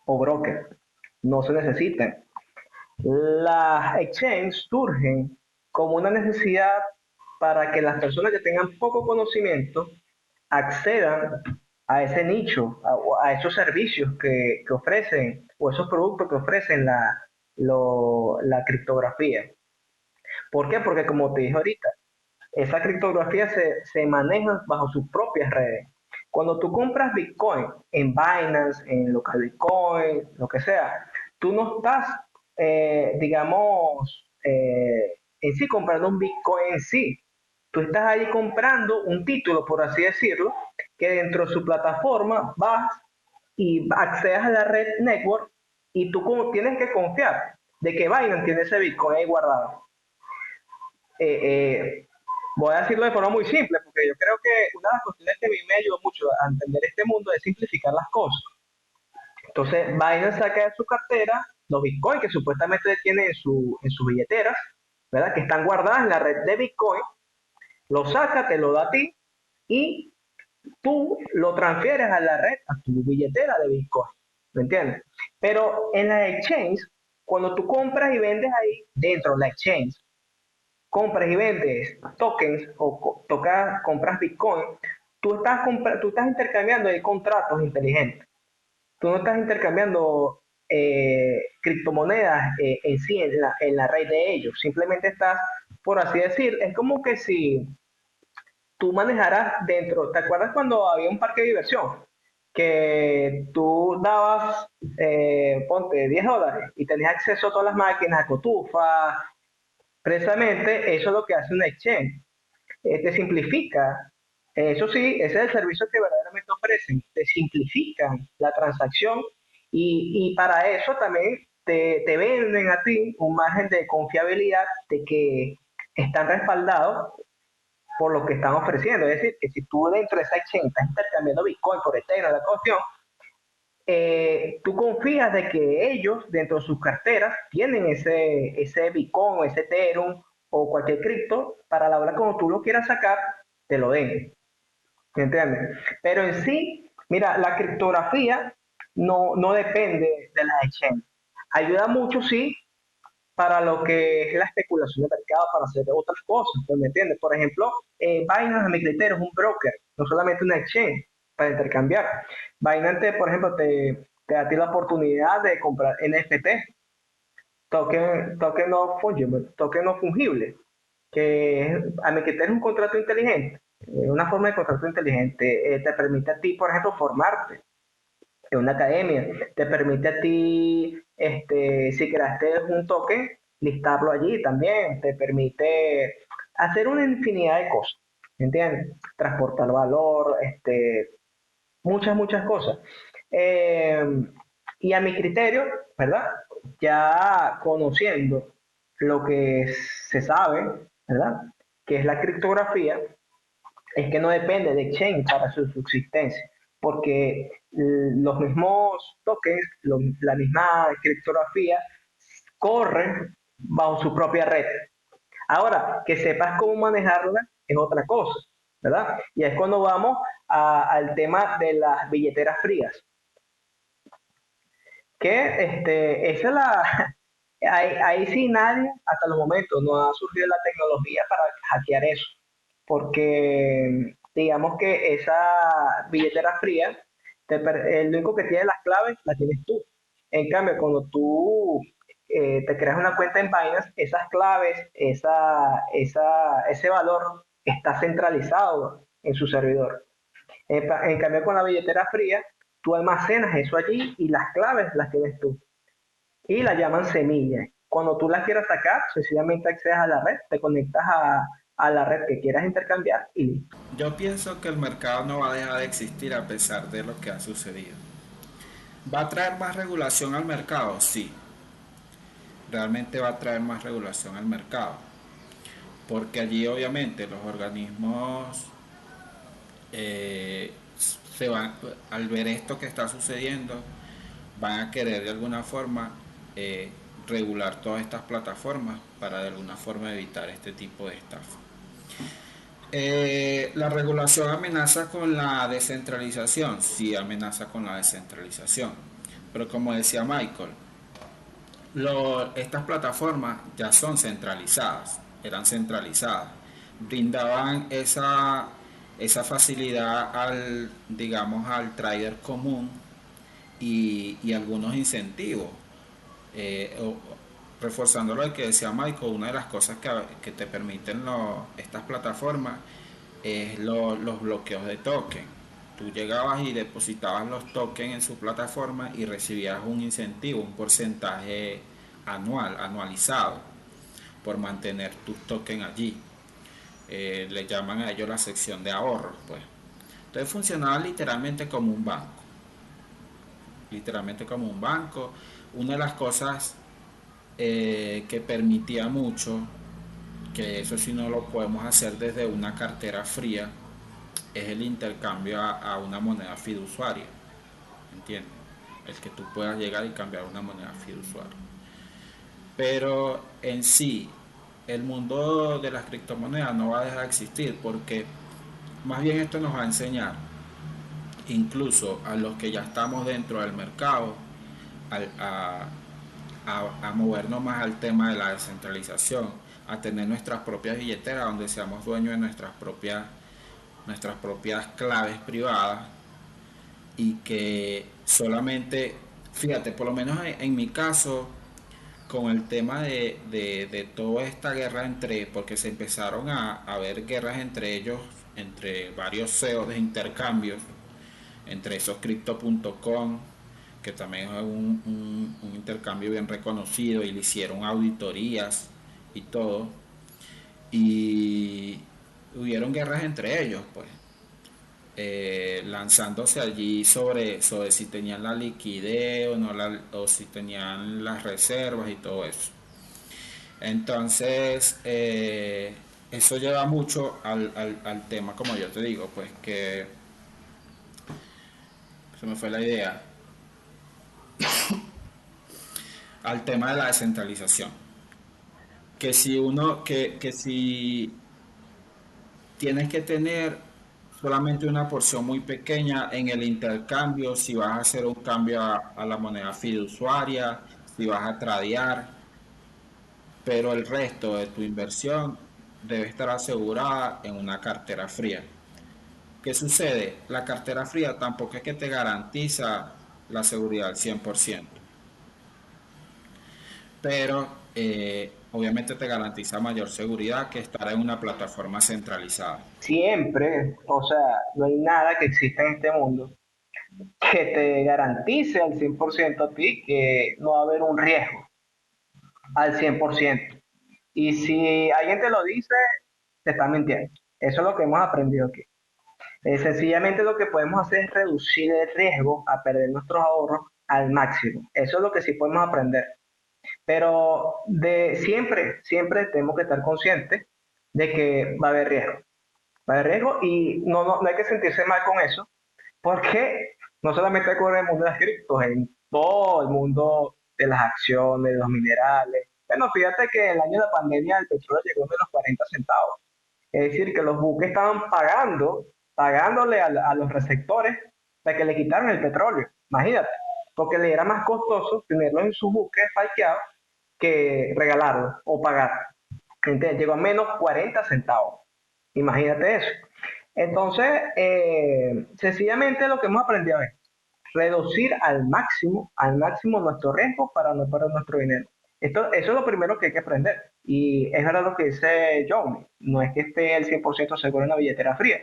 o broker. No se necesitan. Las exchanges surgen como una necesidad para que las personas que tengan poco conocimiento accedan a ese nicho, a esos servicios que ofrecen o esos productos que ofrecen la criptografía. ¿Por qué? Porque como te dije ahorita, esa criptografía se maneja bajo sus propias redes. Cuando tú compras Bitcoin en Binance, en Local Bitcoin, lo que sea, tú no estás, digamos, en sí comprando un Bitcoin en sí. Tú estás ahí comprando un título, por así decirlo, que dentro de su plataforma vas y accedes a la red network y tú tienes que confiar de que Binance tiene ese Bitcoin ahí guardado. eh, eh, Voy a decirlo de forma muy simple, porque yo creo que una de las cuestiones que a mí me ayudó mucho a entender este mundo es simplificar las cosas. Entonces, Binance saca de su cartera los bitcoins que supuestamente tiene en sus billeteras, ¿verdad? Que están guardadas en la red de Bitcoin, lo saca, te lo da a ti y tú lo transfieres a la red, a tu billetera de Bitcoin. ¿Me entiendes? Pero en la exchange, cuando tú compras y vendes ahí dentro de la exchange, compras y vendes tokens o compras Bitcoin, tú estás intercambiando ahí contratos inteligentes. Tú no estás intercambiando criptomonedas en sí, en la red de ellos. Simplemente estás, por así decir, es como que si tú manejaras dentro, ¿te acuerdas cuando había un parque de diversión? Que tú dabas, ponte, $10 y tenías acceso a todas las máquinas, a cotufas. Precisamente eso es lo que hace un exchange. Te simplifica, eso sí, ese es el servicio que verdaderamente ofrecen, te simplifican la transacción y para eso también te venden a ti un margen de confiabilidad de que están respaldados por lo que están ofreciendo. Es decir, que si tú dentro de esa exchange estás intercambiando Bitcoin por Ethereum, la cuestión, tú confías de que ellos, dentro de sus carteras, tienen ese Bitcoin o ese Ethereum o cualquier cripto para la hora como tú lo quieras sacar, te lo den. ¿Me entiendes? Pero en sí, mira, la criptografía no depende de las exchanges. Ayuda mucho, sí, para lo que es la especulación de mercado, para hacer otras cosas, ¿me entiendes? Por ejemplo, Binance, a mi criterio, es un broker, no solamente una exchange para intercambiar. Binance, por ejemplo, te da a ti la oportunidad de comprar NFT, token no fungible, que a mí que tener un contrato inteligente, una forma de contrato inteligente, te permite a ti, por ejemplo, formarte en una academia, te permite a ti, si creaste un token, listarlo allí también, te permite hacer una infinidad de cosas, ¿entiendes? Transportar valor, muchas cosas. Eh, y a mi criterio, ¿verdad? Ya conociendo lo que se sabe, ¿verdad? Que es la criptografía, es que no depende de exchange para su subsistencia, porque los mismos tokens, la misma criptografía, corren bajo su propia red. Ahora, que sepas cómo manejarla es otra cosa, ¿verdad? Y es cuando vamos al tema de las billeteras frías, que esa es la, ahí sí nadie hasta los momentos no ha surgido la tecnología para hackear eso, porque digamos que esa billetera fría, el único que tiene las claves la tienes tú. En cambio, cuando tú te creas una cuenta en Binance, esas claves, ese valor está centralizado en su servidor. En cambio, con la billetera fría, tú almacenas eso allí y las claves las tienes tú y la llaman semilla. Cuando tú la quieras sacar, sencillamente accedes a la red, te conectas a la red que quieras intercambiar y listo. Yo pienso que el mercado no va a dejar de existir a pesar de lo que ha sucedido. ¿Va a traer más regulación al mercado? Sí, realmente va a traer más regulación al mercado. Porque allí obviamente los organismos eh, se van, al ver esto que está sucediendo, van a querer de alguna forma eh, regular todas estas plataformas para de alguna forma evitar este tipo de estafa. La regulación amenaza con la descentralización, sí amenaza con la descentralización, pero como decía Michael, estas plataformas ya son centralizadas, eran centralizadas, brindaban esa facilidad al, digamos, al trader común y algunos incentivos. Eh, o- Reforzando lo que decía Michael, una de las cosas que te permiten estas plataformas es los bloqueos de token. Tú llegabas y depositabas los tokens en su plataforma y recibías un incentivo, un porcentaje anualizado, por mantener tus tokens allí. Le llaman a ellos la sección de ahorros, pues. Entonces funcionaba literalmente como un banco. Literalmente como un banco. Una de las cosas que permitía mucho, que eso sí no lo podemos hacer desde una cartera fría, es el intercambio a una moneda fiduciaria, ¿entiendes? El que tú puedas llegar y cambiar una moneda fiduciaria. Pero en sí, el mundo de las criptomonedas no va a dejar de existir porque más bien esto nos va a enseñar, incluso a los que ya estamos dentro del mercado, a movernos más al tema de la descentralización, a tener nuestras propias billeteras donde seamos dueños de nuestras propias claves privadas y que solamente, fíjate, por lo menos en mi caso, con el tema de toda esta guerra entre, porque se empezaron a ver guerras entre ellos, entre varios CEOs de intercambios, entre esos crypto.com, que también es un intercambio bien reconocido y le hicieron auditorías y todo, y hubieron guerras entre ellos, pues lanzándose allí sobre si tenían la liquidez o, no o si tenían las reservas y todo eso. Entonces, eso lleva mucho al tema, como yo te digo, pues que se me fue la idea, al tema de la descentralización. Que si tienes que tener solamente una porción muy pequeña en el intercambio, si vas a hacer un cambio a la moneda fiduciaria, si vas a tradear, pero el resto de tu inversión debe estar asegurada en una cartera fría. ¿Qué sucede? La cartera fría tampoco es que te garantiza la seguridad al 100%, pero obviamente te garantiza mayor seguridad que estar en una plataforma centralizada. Siempre, o sea, no hay nada que exista en este mundo que te garantice al 100% a ti que no va a haber un riesgo al 100%. Y si alguien te lo dice, te está mintiendo. Eso es lo que hemos aprendido aquí. Sencillamente lo que podemos hacer es reducir el riesgo a perder nuestros ahorros al máximo. Eso es lo que sí podemos aprender. Pero de siempre, siempre tenemos que estar conscientes de que va a haber riesgo. Va a haber riesgo y no hay que sentirse mal con eso, porque no solamente ocurre en el mundo de las criptos, en todo el mundo de las acciones, de los minerales. Bueno, fíjate que el año de la pandemia el petróleo llegó de los 40 centavos. Es decir, que los buques estaban pagándole a los receptores para que le quitaran el petróleo. Imagínate, porque le era más costoso tenerlo en sus buques parqueados que regalarlo o pagar. Entonces, llegó a menos 40 centavos. Imagínate eso. Entonces, sencillamente lo que hemos aprendido es reducir al máximo nuestro riesgo para no perder nuestro dinero. Eso es lo primero que hay que aprender. Y es verdad lo que dice John, no es que esté el 100% seguro en una billetera fría,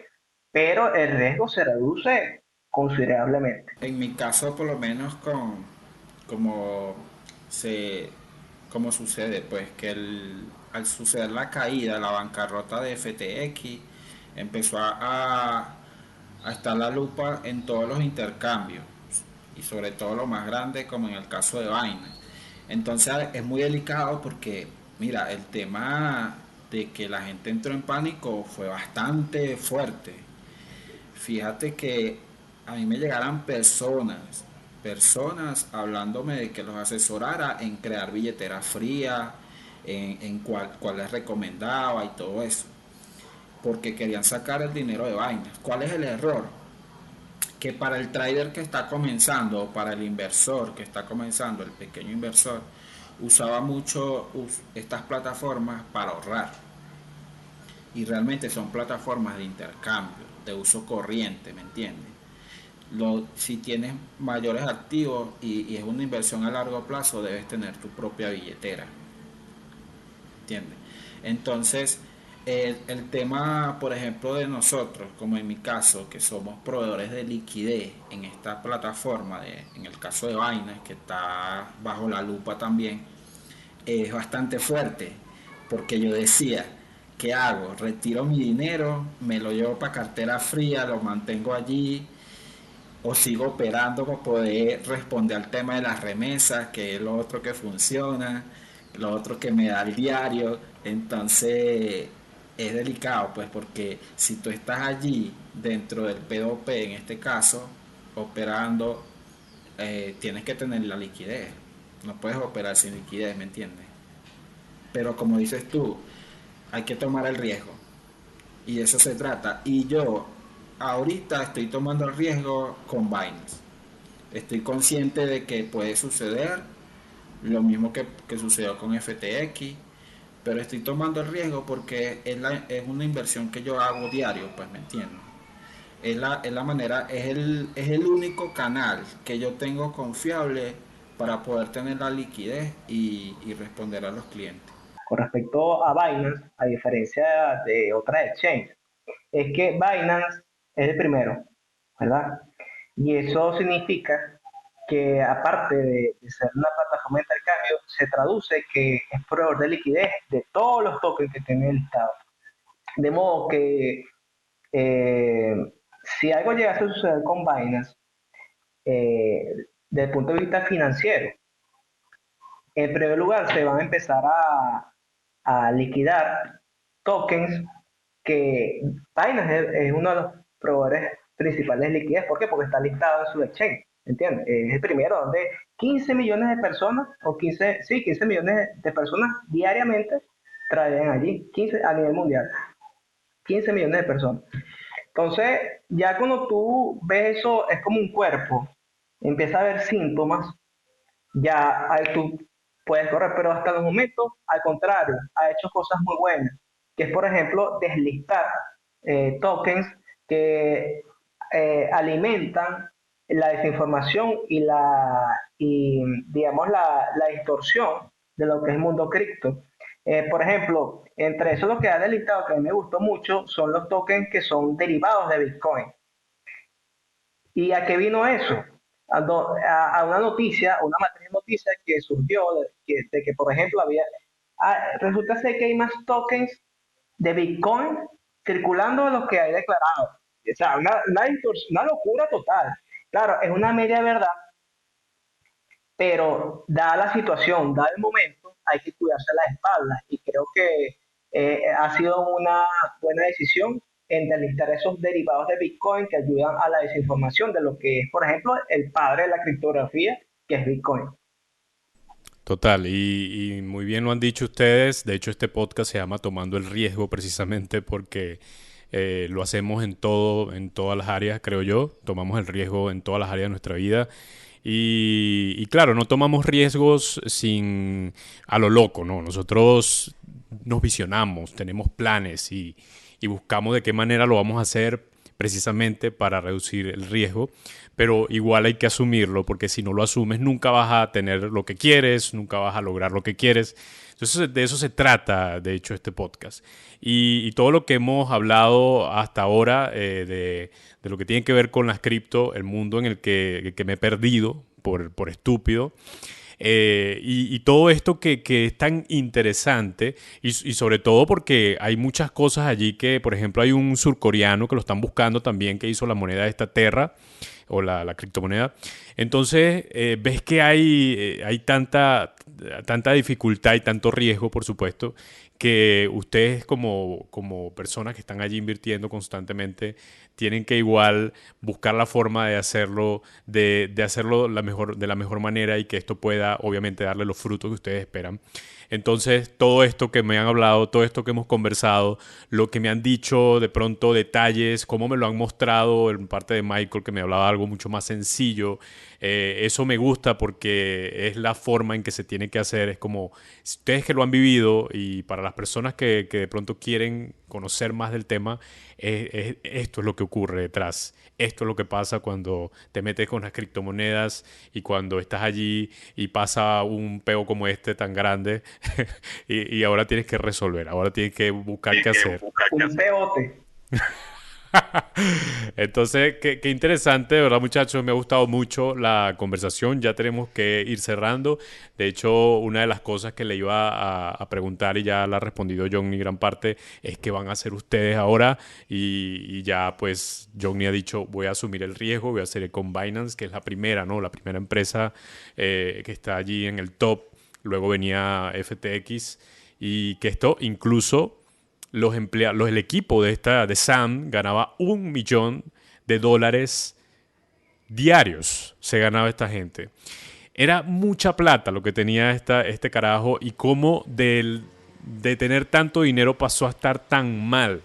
pero el riesgo se reduce considerablemente. En mi caso, por lo menos como se, como sucede, pues que al suceder la caída, la bancarrota de FTX, empezó a estar la lupa en todos los intercambios y sobre todo lo más grande como en el caso de Binance. Entonces es muy delicado porque, mira, el tema de que la gente entró en pánico fue bastante fuerte. Fíjate que a mí me llegaran personas hablándome de que los asesorara en crear billetera fría, en cuál les recomendaba y todo eso, porque querían sacar el dinero de Binance. ¿Cuál es el error? Que para el trader que está comenzando, o para el inversor que está comenzando, el pequeño inversor, usaba mucho estas plataformas para ahorrar. Y realmente son plataformas de intercambio, de uso corriente, ¿me entiendes? Si tienes mayores activos y es una inversión a largo plazo, debes tener tu propia billetera, ¿entiendes? Entonces, el tema, por ejemplo, de nosotros, como en mi caso, que somos proveedores de liquidez en esta plataforma, en el caso de Binance, que está bajo la lupa también, es bastante fuerte, porque yo decía, ¿qué hago? Retiro mi dinero, me lo llevo para cartera fría, lo mantengo allí, o sigo operando para poder responder al tema de las remesas, que es lo otro que funciona, lo otro que me da el diario. Entonces es delicado, pues, porque si tú estás allí dentro del P2P, en este caso, operando, tienes que tener la liquidez. No puedes operar sin liquidez, ¿me entiendes? Pero como dices tú, hay que tomar el riesgo. Y de eso se trata. Y yo ahorita estoy tomando el riesgo con Binance. Estoy consciente de que puede suceder lo mismo que sucedió con FTX, pero estoy tomando el riesgo porque es una inversión que yo hago diario, pues me entiendo. Es la manera, es el único canal que yo tengo confiable para poder tener la liquidez y responder a los clientes. Con respecto a Binance, a diferencia de otras exchanges, es que Binance es el primero, ¿verdad? Y eso significa que aparte de ser una plataforma de intercambio, se traduce que es proveedor de liquidez de todos los tokens que tiene el Estado. De modo que eh, si algo llegase a suceder con Binance, eh, desde el punto de vista financiero, en primer lugar se van a empezar a liquidar tokens que Binance es uno de los proveedores principales de liquidez. ¿Por qué? Porque está listado en su exchange. ¿Entiendes? Es el primero donde 15 millones de personas, o 15, sí, 15 millones de personas diariamente traen allí, 15 a nivel mundial, 15 millones de personas. Entonces, ya cuando tú ves eso, es como un cuerpo, empieza a haber síntomas, ya ahí tú puedes correr, pero hasta el momento, al contrario, ha hecho cosas muy buenas, que es, por ejemplo, deslistar tokens que alimentan la desinformación y digamos, la distorsión de lo que es el mundo cripto. Por ejemplo, entre eso lo que ha delictado, que a mí me gustó mucho, son los tokens que son derivados de Bitcoin. ¿Y a qué vino eso? A una noticia, una matriz de noticias que surgió de que, por ejemplo, resulta ser que hay más tokens de Bitcoin circulando de los que hay declarados. O sea, una locura total. Claro, es una media verdad, pero dada la situación, dado el momento, hay que cuidarse la espalda y creo que ha sido una buena decisión en delistar esos derivados de Bitcoin que ayudan a la desinformación de lo que es, por ejemplo, el padre de la criptografía, que es Bitcoin. Total, y muy bien lo han dicho ustedes. De hecho, este podcast se llama Tomando el Riesgo precisamente porque lo hacemos en todo, en todas las áreas, creo yo. Tomamos el riesgo en todas las áreas de nuestra vida. Y claro, no tomamos riesgos sin a lo loco, ¿no? Nosotros nos visionamos, tenemos planes y buscamos de qué manera lo vamos a hacer precisamente para reducir el riesgo, pero igual hay que asumirlo porque si no lo asumes nunca vas a tener lo que quieres, nunca vas a lograr lo que quieres. Entonces de eso se trata, de hecho, este podcast. Y todo lo que hemos hablado hasta ahora de lo que tiene que ver con las cripto, el mundo en el que me he perdido por estúpido, y todo esto que es tan interesante y sobre todo porque hay muchas cosas allí que, por ejemplo, hay un surcoreano que lo están buscando también que hizo la moneda de esta Terra o la criptomoneda. Entonces, ves que hay tanta dificultad y tanto riesgo, por supuesto, que ustedes como personas que están allí invirtiendo constantemente tienen que igual buscar la forma de hacerlo de la mejor manera y que esto pueda obviamente darle los frutos que ustedes esperan. Entonces, todo esto que me han hablado, todo esto que hemos conversado, lo que me han dicho, de pronto detalles, cómo me lo han mostrado en parte de Michael, que me hablaba algo mucho más sencillo, eso me gusta porque es la forma en que se tiene que hacer. Es como, si ustedes que lo han vivido y para las personas que de pronto quieren conocer más del tema, esto es lo que ocurre detrás. Esto es lo que pasa cuando te metes con las criptomonedas y cuando estás allí y pasa un peo como este tan grande y ahora tienes que resolver, ahora tienes que buscar qué hacer. Un peote. Entonces, qué interesante, de verdad, muchachos. Me ha gustado mucho la conversación. Ya tenemos que ir cerrando. De hecho, una de las cosas que le iba a preguntar y ya la ha respondido Johnny gran parte es qué van a hacer ustedes ahora. Y ya, pues, Johnny ha dicho: voy a asumir el riesgo, voy a hacer con Binance, que es la primera, ¿no? La primera empresa que está allí en el top. Luego venía FTX y que esto incluso el equipo de Sam ganaba $1 millón diarios. Se ganaba esta gente. Era mucha plata lo que tenía este carajo y cómo de tener tanto dinero pasó a estar tan mal.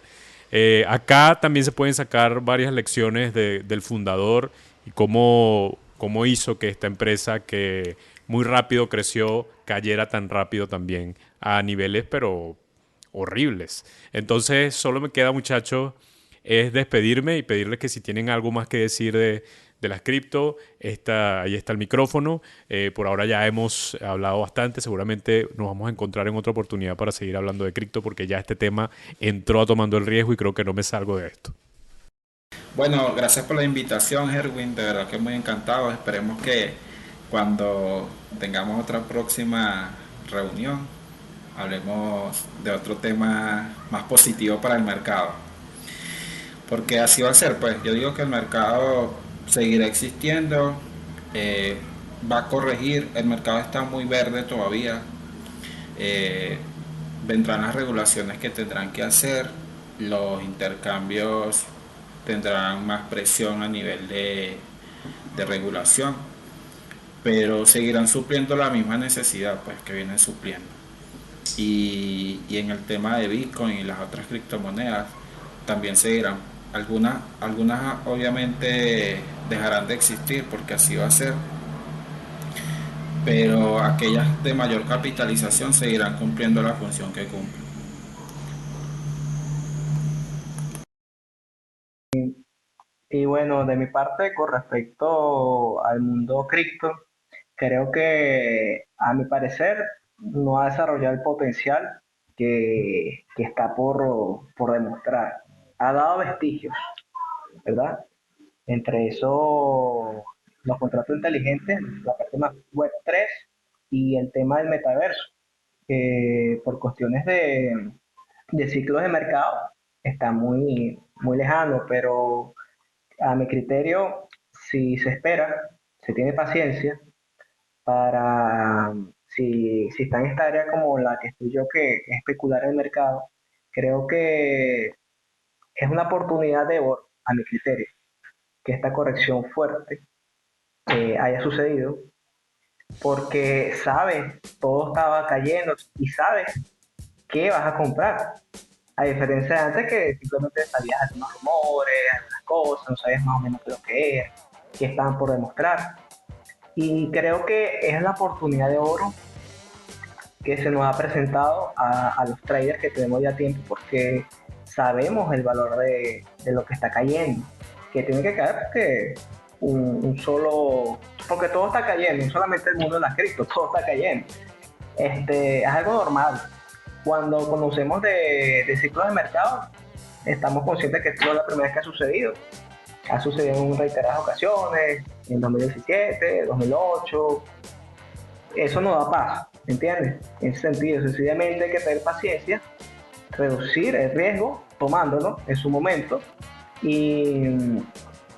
Acá también se pueden sacar varias lecciones del fundador y cómo hizo que esta empresa que muy rápido creció cayera tan rápido también a niveles pero horribles. Entonces, solo me queda, muchachos, es despedirme y pedirles que si tienen algo más que decir de las cripto, ahí está el micrófono. Por ahora ya hemos hablado bastante. Seguramente nos vamos a encontrar en otra oportunidad para seguir hablando de cripto porque ya este tema entró a tomando el riesgo y creo que no me salgo de esto. Bueno, gracias por la invitación, Erwin. De verdad que muy encantado. Esperemos que cuando tengamos otra próxima reunión hablemos de otro tema más positivo para el mercado. Porque así va a ser, pues yo digo que el mercado seguirá existiendo, eh, va a corregir, el mercado está muy verde todavía, eh, vendrán las regulaciones que tendrán que hacer, los intercambios tendrán más presión a nivel de regulación, pero seguirán supliendo la misma necesidad pues que vienen supliendo. Y en el tema de Bitcoin y las otras criptomonedas también seguirán. Algunas obviamente dejarán de existir porque así va a ser, pero aquellas de mayor capitalización seguirán cumpliendo la función que cumplen. Y bueno, de mi parte, con respecto al mundo cripto, creo que a mi parecer no ha desarrollado el potencial que está por demostrar. Ha dado vestigios, ¿verdad? Entre eso, los contratos inteligentes, la parte más Web3 y el tema del metaverso, que por cuestiones de ciclos de mercado está muy lejano, pero a mi criterio, si se espera, se tiene paciencia para, si está en esta área como la que estoy yo, que es especular el mercado, creo que es una oportunidad de oro, a mi criterio, que esta corrección fuerte haya sucedido, porque sabes, todo estaba cayendo y sabes qué vas a comprar. A diferencia de antes que simplemente sabías algunos rumores, algunas cosas, no sabías más o menos lo que era, qué estaban por demostrar. Y creo que es la oportunidad de oro que se nos ha presentado a los traders que tenemos ya tiempo porque sabemos el valor de lo que está cayendo, que tiene que caer porque un solo, porque todo está cayendo, no solamente el mundo de las cripto, todo está cayendo. Es algo normal. Cuando conocemos de ciclos de mercado, estamos conscientes que esto no es la primera vez que ha sucedido. Ha sucedido en reiteradas ocasiones, en 2017, 2008. Eso no da paz, ¿entiendes? En ese sentido, sencillamente hay que tener paciencia, reducir el riesgo tomándolo en su momento y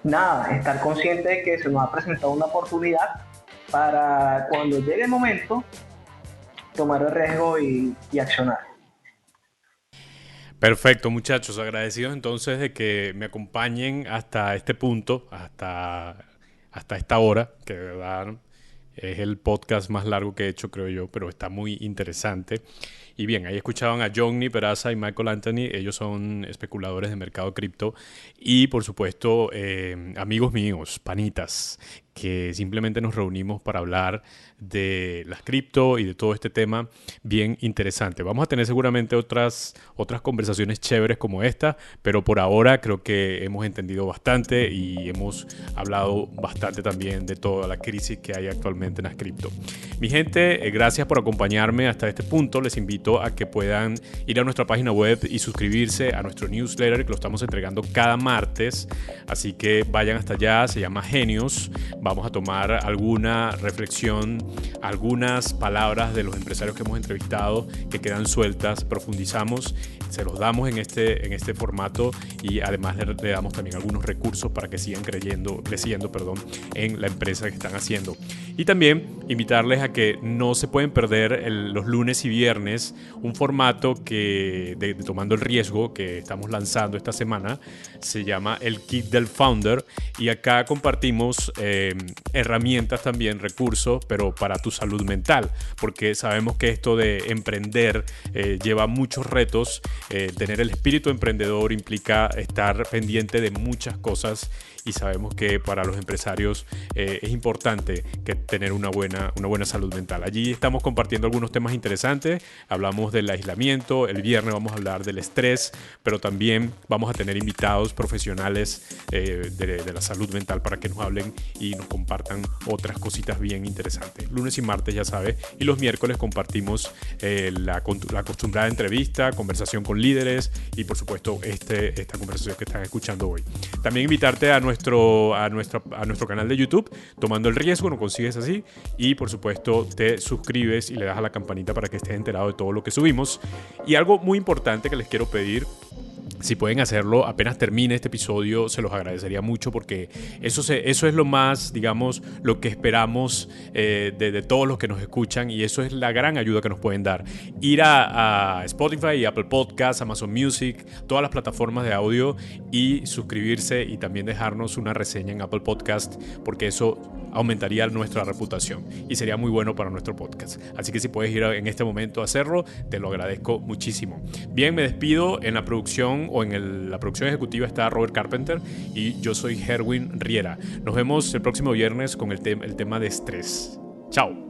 nada, estar consciente de que se nos ha presentado una oportunidad para cuando llegue el momento tomar el riesgo y accionar. Perfecto, muchachos, agradecidos entonces de que me acompañen hasta este punto, hasta esta hora, que de verdad es el podcast más largo que he hecho, creo yo, pero está muy interesante. Y bien, ahí escuchaban a Johnny Peraza y Michael Anthony, ellos son especuladores de mercado cripto y por supuesto amigos míos, panitas, que simplemente nos reunimos para hablar de las cripto y de todo este tema bien interesante. Vamos a tener seguramente otras conversaciones chéveres como esta, pero por ahora creo que hemos entendido bastante y hemos hablado bastante también de toda la crisis que hay actualmente en las cripto. Mi gente, gracias por acompañarme hasta este punto. Les invito a que puedan ir a nuestra página web y suscribirse a nuestro newsletter que lo estamos entregando cada martes. Así que vayan hasta allá, se llama Genios. Vamos a tomar alguna reflexión, algunas palabras de los empresarios que hemos entrevistado que quedan sueltas, profundizamos, se los damos en este formato y además le damos también algunos recursos para que sigan creciendo en la empresa que están haciendo. Y también invitarles a que no se pueden perder los lunes y viernes un formato que de Tomando el Riesgo que estamos lanzando esta semana, se llama el Kit del Founder y acá compartimos herramientas también, recursos, pero para tu salud mental, porque sabemos que esto de emprender lleva muchos retos, tener el espíritu emprendedor implica estar pendiente de muchas cosas y sabemos que para los empresarios es importante que tener una buena salud mental. Allí estamos compartiendo algunos temas interesantes, hablamos del aislamiento, el viernes vamos a hablar del estrés, pero también vamos a tener invitados profesionales de la salud mental para que nos hablen y nos compartan otras cositas bien interesantes. Lunes y martes, ya sabes, y los miércoles compartimos la acostumbrada entrevista, conversación con líderes y por supuesto esta conversación que están escuchando hoy. También invitarte a nuestro canal de YouTube, Tomando el Riesgo, nos consigues así y por supuesto te suscribes y le das a la campanita para que estés enterado de todo lo que subimos. Y algo muy importante que les quiero pedir, si pueden hacerlo apenas termine este episodio, se los agradecería mucho porque eso es lo más, digamos, lo que esperamos de todos los que nos escuchan y eso es la gran ayuda que nos pueden dar. Ir a Spotify, Apple Podcasts, Amazon Music, todas las plataformas de audio y suscribirse y también dejarnos una reseña en Apple Podcast porque eso aumentaría nuestra reputación y sería muy bueno para nuestro podcast. Así que si puedes ir en este momento a hacerlo, te lo agradezco muchísimo. Bien, me despido. En la producción la producción ejecutiva está Robert Carpenter y yo soy Herwin Riera. Nos vemos el próximo viernes con el tema de estrés. Chao.